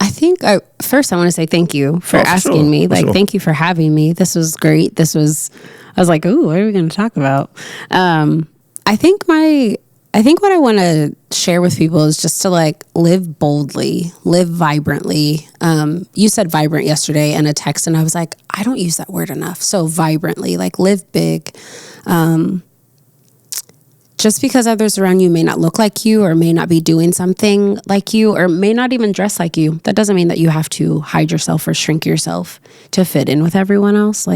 I think first I want to say thank you for asking me. Thank you for having me. This was great. I was like, ooh, what are we going to talk about? I think what I want to share with people is just to live boldly, live vibrantly. You said vibrant yesterday in a text, and I was like, I don't use that word enough. So vibrantly, live big. Just because others around you may not look like you or may not be doing something like you or may not even dress like you, that doesn't mean that you have to hide yourself or shrink yourself to fit in with everyone else.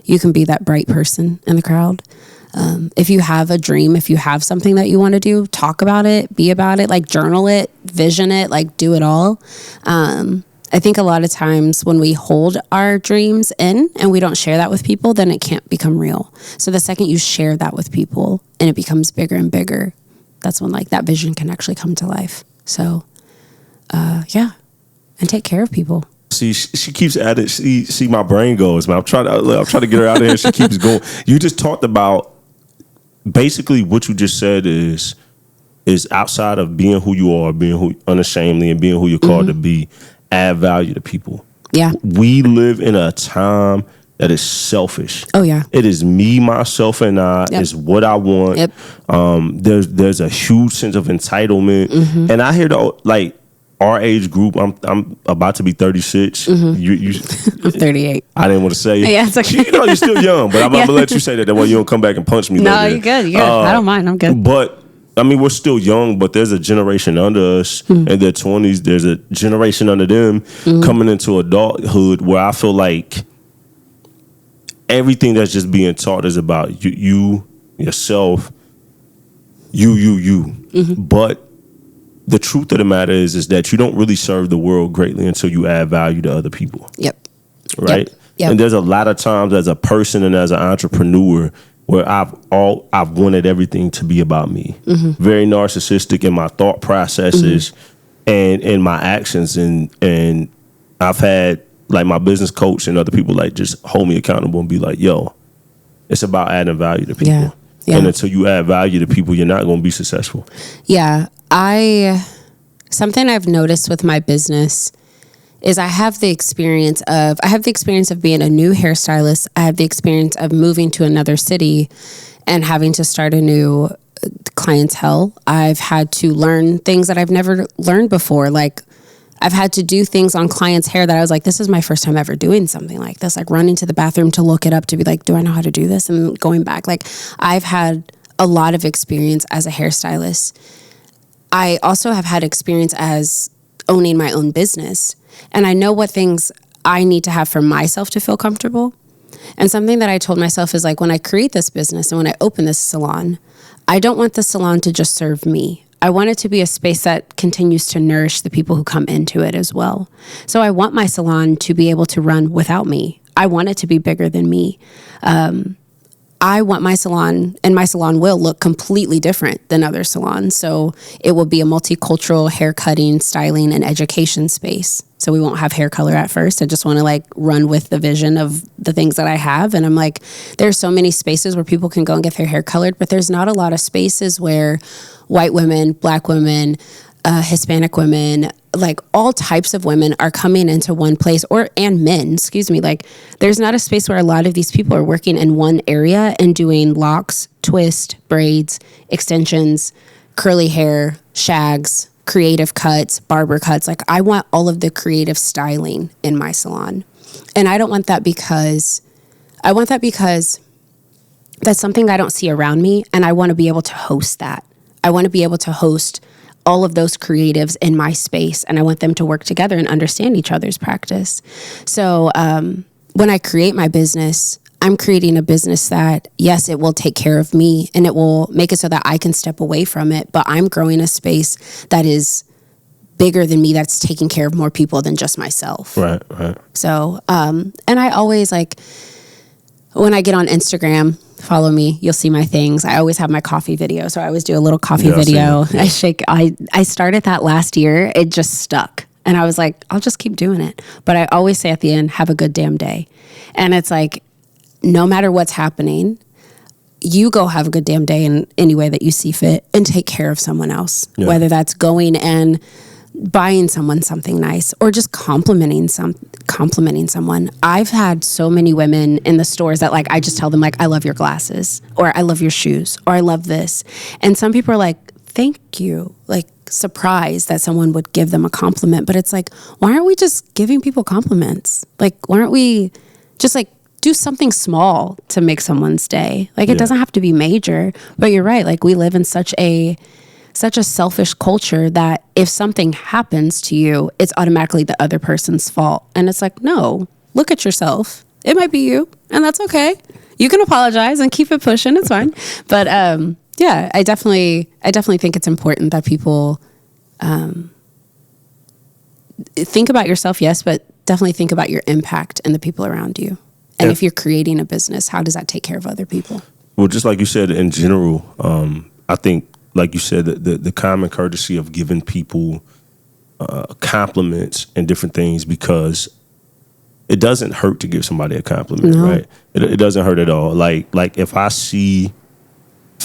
You can be that bright person in the crowd. If you have a dream, if you have something that you want to do, talk about it, be about it, journal it, vision it, do it all. I think a lot of times when we hold our dreams in and we don't share that with people, then it can't become real. So the second you share that with people and it becomes bigger and bigger, that's when that vision can actually come to life. So, and take care of people. See, she keeps adding. See, my brain goes, man. I'm trying to get her out of here. She keeps going. You just talked about basically what you just said is outside of being who you are, being who unashamedly, and being who you're called to be. Add value to people. Yeah. We live in a time that is selfish. Oh, yeah. It is me, myself, and I. Yep. It's what I want. Yep. There's a huge sense of entitlement. Mm-hmm. And I hear our age group, I'm about to be 36. Mm-hmm. I'm 38. I didn't want to say it. Yeah, it's okay. You're still young, but I'm going to let you say that way you don't come back and punch me. No, later. you're good. I don't mind. I'm good. But we're still young, but there's a generation under us in their 20s. There's a generation under them coming into adulthood where I feel like everything that's just being taught is about you, yourself, you. Mm-hmm. But the truth of the matter is that you don't really serve the world greatly until you add value to other people. Yep. Right? Yep. And there's a lot of times as a person and as an entrepreneur where I've wanted everything to be about me. Mm-hmm. Very narcissistic in my thought processes and in my actions. And I've had my business coach and other people just hold me accountable and be like, yo, it's about adding value to people. Yeah. Yeah. And until you add value to people, you're not going to be successful. Yeah. Something I've noticed with my business is I have the experience of being a new hairstylist. I have the experience of moving to another city and having to start a new clientele. I've had to learn things that I've never learned before. I've had to do things on clients' hair that I was like, this is my first time ever doing something like this. Running to the bathroom to look it up to be like, do I know how to do this? And going back, I've had a lot of experience as a hairstylist. I also have had experience as owning my own business. And I know what things I need to have for myself to feel comfortable. And something that I told myself is when I create this business and when I open this salon, I don't want the salon to just serve me. I want it to be a space that continues to nourish the people who come into it as well. So I want my salon to be able to run without me. I want it to be bigger than me. I want my salon, and my salon will look completely different than other salons. So it will be a multicultural hair cutting, styling, and education space. So we won't have hair color at first. I just want to like run with the vision of the things that I have. And I'm like, there's so many spaces where people can go and get their hair colored, but there's not a lot of spaces where white women, black women, Hispanic women, like all types of women are coming into one place, and men, excuse me. Like there's not a space where a lot of these people are working in one area and doing locks, twist, braids, extensions, curly hair, shags, creative cuts, barber cuts. Like I want all of the creative styling in my salon. And I don't want that because that's something I don't see around me. And I want to be able to host that. I want to be able to host all of those creatives in my space, and I want them to work together and understand each other's practice. So when I create my business, I'm creating a business that, yes, it will take care of me and it will make it so that I can step away from it, but I'm growing a space that is bigger than me, that's taking care of more people than just myself. Right. So, and I always like, when I get on Instagram, follow me, you'll see my things. I always have my coffee video. So I always do a little coffee video. I started that last year. It just stuck. And I was like, I'll just keep doing it. But I always say at the end, have a good damn day. And it's like, no matter what's happening, you go have a good damn day in any way that you see fit and take care of someone else. Yeah. Whether that's going and buying someone something nice or just complimenting someone. I've had so many women in the stores that like I just tell them like, I love your glasses, or I love your shoes, or I love this. And some people are like, thank you, like surprised that someone would give them a compliment. But it's like, why aren't we just giving people compliments? Like, why aren't we just like do something small to make someone's day? Like, it doesn't have to be major. But you're right, like we live in such a selfish culture that if something happens to you, it's automatically the other person's fault. And it's like, no, look at yourself. It might be you, and that's okay. You can apologize and keep it pushing. It's fine. But yeah, I definitely think it's important that people think about yourself, yes, but definitely think about your impact and the people around you. And if you're creating a business, how does that take care of other people? Well, just like you said, in general, I think, like you said, the common courtesy of giving people compliments and different things, because it doesn't hurt to give somebody a compliment, right? It doesn't hurt at all. Like if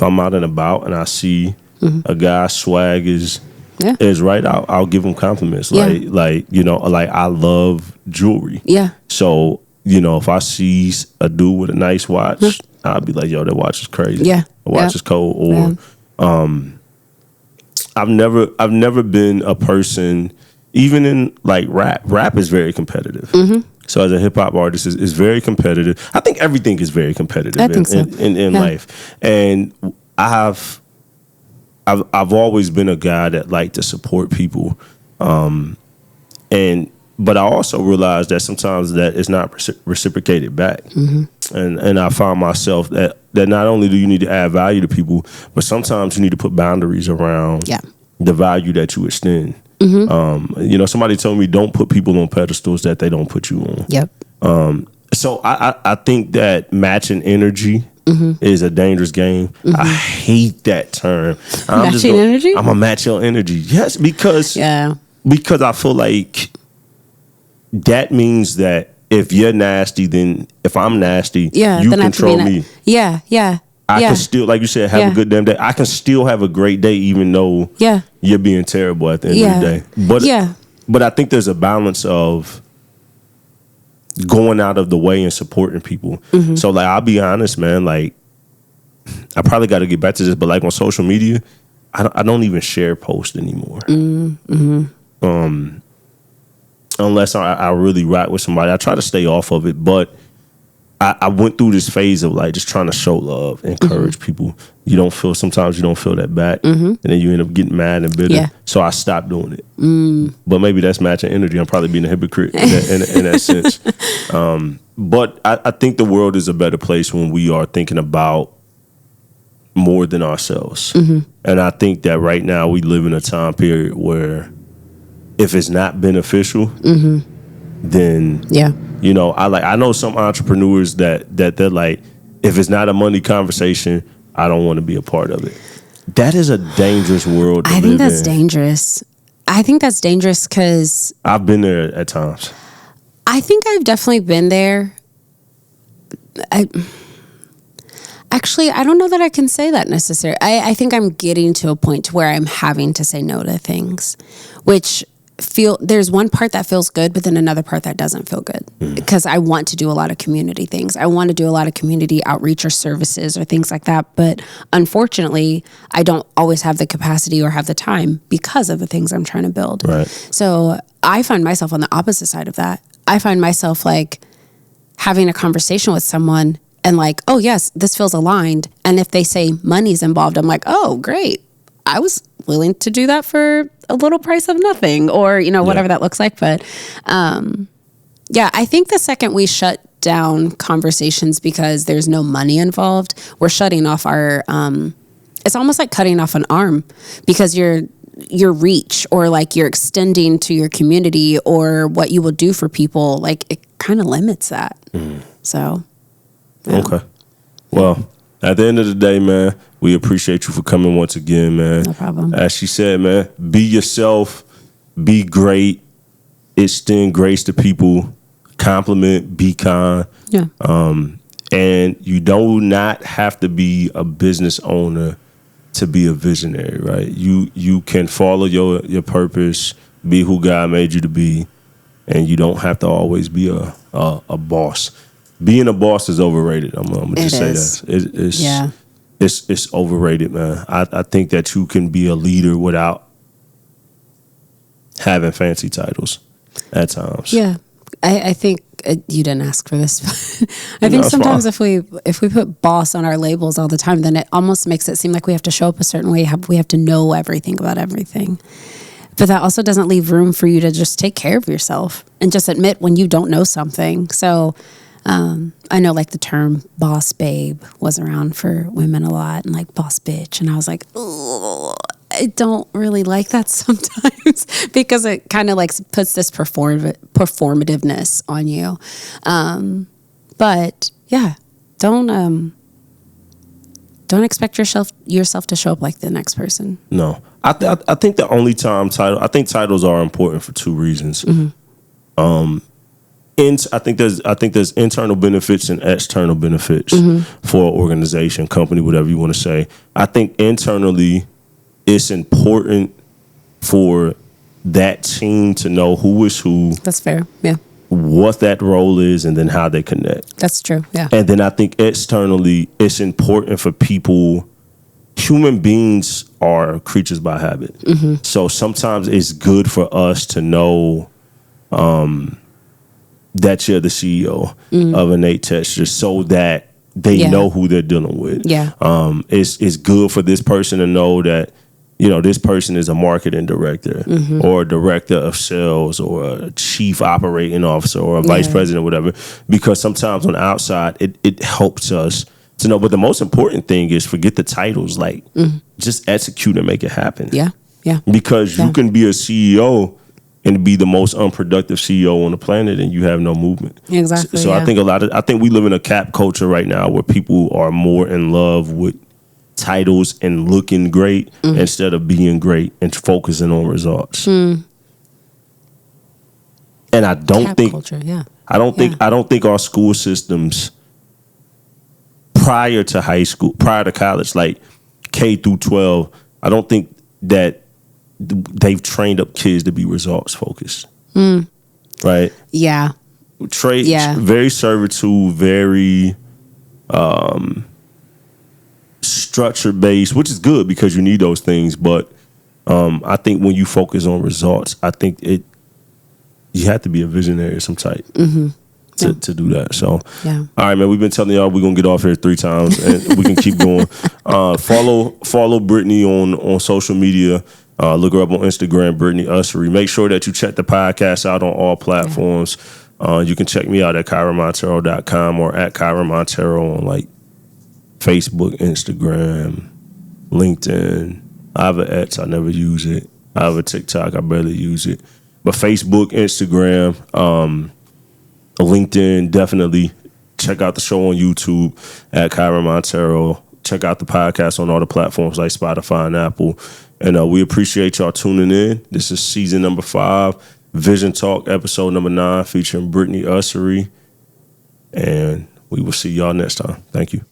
I'm out and about and I see a guy's swag is right, I'll give him compliments. Like you know, like I love jewelry. Yeah. So you know, if I see a dude with a nice watch, I'll be like, yo, that watch is crazy. Yeah. The watch is cold. Or I've never been a person, even in like rap. Rap is very competitive. So as a hip hop artist, is very competitive. I think everything is very competitive in life. And I've always been a guy that liked to support people, but I also realized that sometimes that is not reciprocated back. And I found myself that not only do you need to add value to people, but sometimes you need to put boundaries around the value that you extend. You know, somebody told me, don't put people on pedestals that they don't put you on. Yep. So I think that matching energy is a dangerous game. I hate that term. Matching energy? I'm gonna match your energy. Yes, because I feel like that means that if you're nasty, then if I'm nasty, you control me. I can still, like you said, have a good damn day. I can still have a great day even though you're being terrible at the end of the day. But I think there's a balance of going out of the way and supporting people. So like, I'll be honest, man, like I probably got to get back to this, but like on social media, I don't even share posts anymore. Unless I really rock with somebody. I try to stay off of it, but I went through this phase of like just trying to show love, encourage people. Sometimes you don't feel that back, and then you end up getting mad and bitter. So I stopped doing it. But maybe that's matching energy. I'm probably being a hypocrite in that sense. But I think the world is a better place when we are thinking about more than ourselves. And I think that right now we live in a time period where if it's not beneficial, then you know, I know some entrepreneurs that they're like, if it's not a money conversation, I don't want to be a part of it. That is a dangerous world to I live think that's in. dangerous. I think that's dangerous because I've been there at times. I think I've definitely been there. Actually, I don't know that I can say that necessarily. I think I'm getting to a point where I'm having to say no to things, which there's one part that feels good, but then another part that doesn't feel good because I want to do a lot of community things. I want to do a lot of community outreach or services or things like that. But unfortunately, I don't always have the capacity or have the time because of the things I'm trying to build. Right. So I find myself on the opposite side of that. I find myself like having a conversation with someone and like, oh yes, this feels aligned. And if they say money's involved, I'm like, oh great. I was willing to do that for a little price of nothing or, whatever that looks like. But I think the second we shut down conversations because there's no money involved, we're shutting off our, it's almost like cutting off an arm because your reach or like you're extending to your community or what you will do for people, like it kind of limits that. So. Yeah. Okay. Well, at the end of the day, man, we appreciate you for coming once again, man. No problem. As she said, man, be yourself, be great, extend grace to people, compliment, be kind. Yeah. And you do not have to be a business owner to be a visionary, right? You can follow your purpose, be who God made you to be, and you don't have to always be a boss. Being a boss is overrated. I'm gonna just say that. It's overrated, man. I think that you can be a leader without having fancy titles at times. Yeah, I think you didn't ask for this. But I think sometimes if we put boss on our labels all the time, then it almost makes it seem like we have to show up a certain way. We have to know everything about everything. But that also doesn't leave room for you to just take care of yourself and just admit when you don't know something. So. I know like the term boss babe was around for women a lot and like boss bitch. And I was like, I don't really like that sometimes because it kind of like puts this performativeness on you. But yeah, don't expect yourself to show up like the next person. No, I think the only time titles are important for two reasons. I think there's internal benefits and external benefits for an organization, company, whatever you want to say. I think internally, it's important for that team to know who is who. That's fair. Yeah. What that role is, and then how they connect. That's true. Yeah. And then I think externally, it's important for people. Human beings are creatures by habit. So sometimes it's good for us to know. That you're the CEO of Innate Texture so that they know who they're dealing with. Yeah. It's good for this person to know that, this person is a marketing director or a director of sales or a chief operating officer or a vice president, whatever, because sometimes on the outside, it helps us to know. But the most important thing is forget the titles, like just execute and make it happen. Yeah. Yeah. Because you can be a CEO and be the most unproductive CEO on the planet, and you have no movement. Exactly. So I think we live in a cap culture right now where people are more in love with titles and looking great instead of being great and focusing on results. And I don't cap think culture, yeah. I don't think our school systems prior to high school, prior to college, like K through 12, I don't think that they've trained up kids to be results focused. Right? Yeah. Very servitude, very structure based, which is good because you need those things. But I think when you focus on results, I think you have to be a visionary of some type to do that. So, all right, man, we've been telling y'all we're gonna get off here 3 times and we can keep going. Follow Brittany on social media. Look her up on Instagram, Brittany Ussery. Make sure that you check the podcast out on all platforms. You can check me out at KyrenMonteiro.com or at Kyren Monteiro on like Facebook, Instagram, LinkedIn. I have an X, I never use it. I have a TikTok, I barely use it. But Facebook, Instagram, LinkedIn, definitely Check out the show on YouTube at Kyren Monteiro. Check out the podcast on all the platforms like Spotify and Apple. And we appreciate y'all tuning in. This is season number 5, Vision Talk, episode number 9, featuring Brittany Ussery. And we will see y'all next time. Thank you.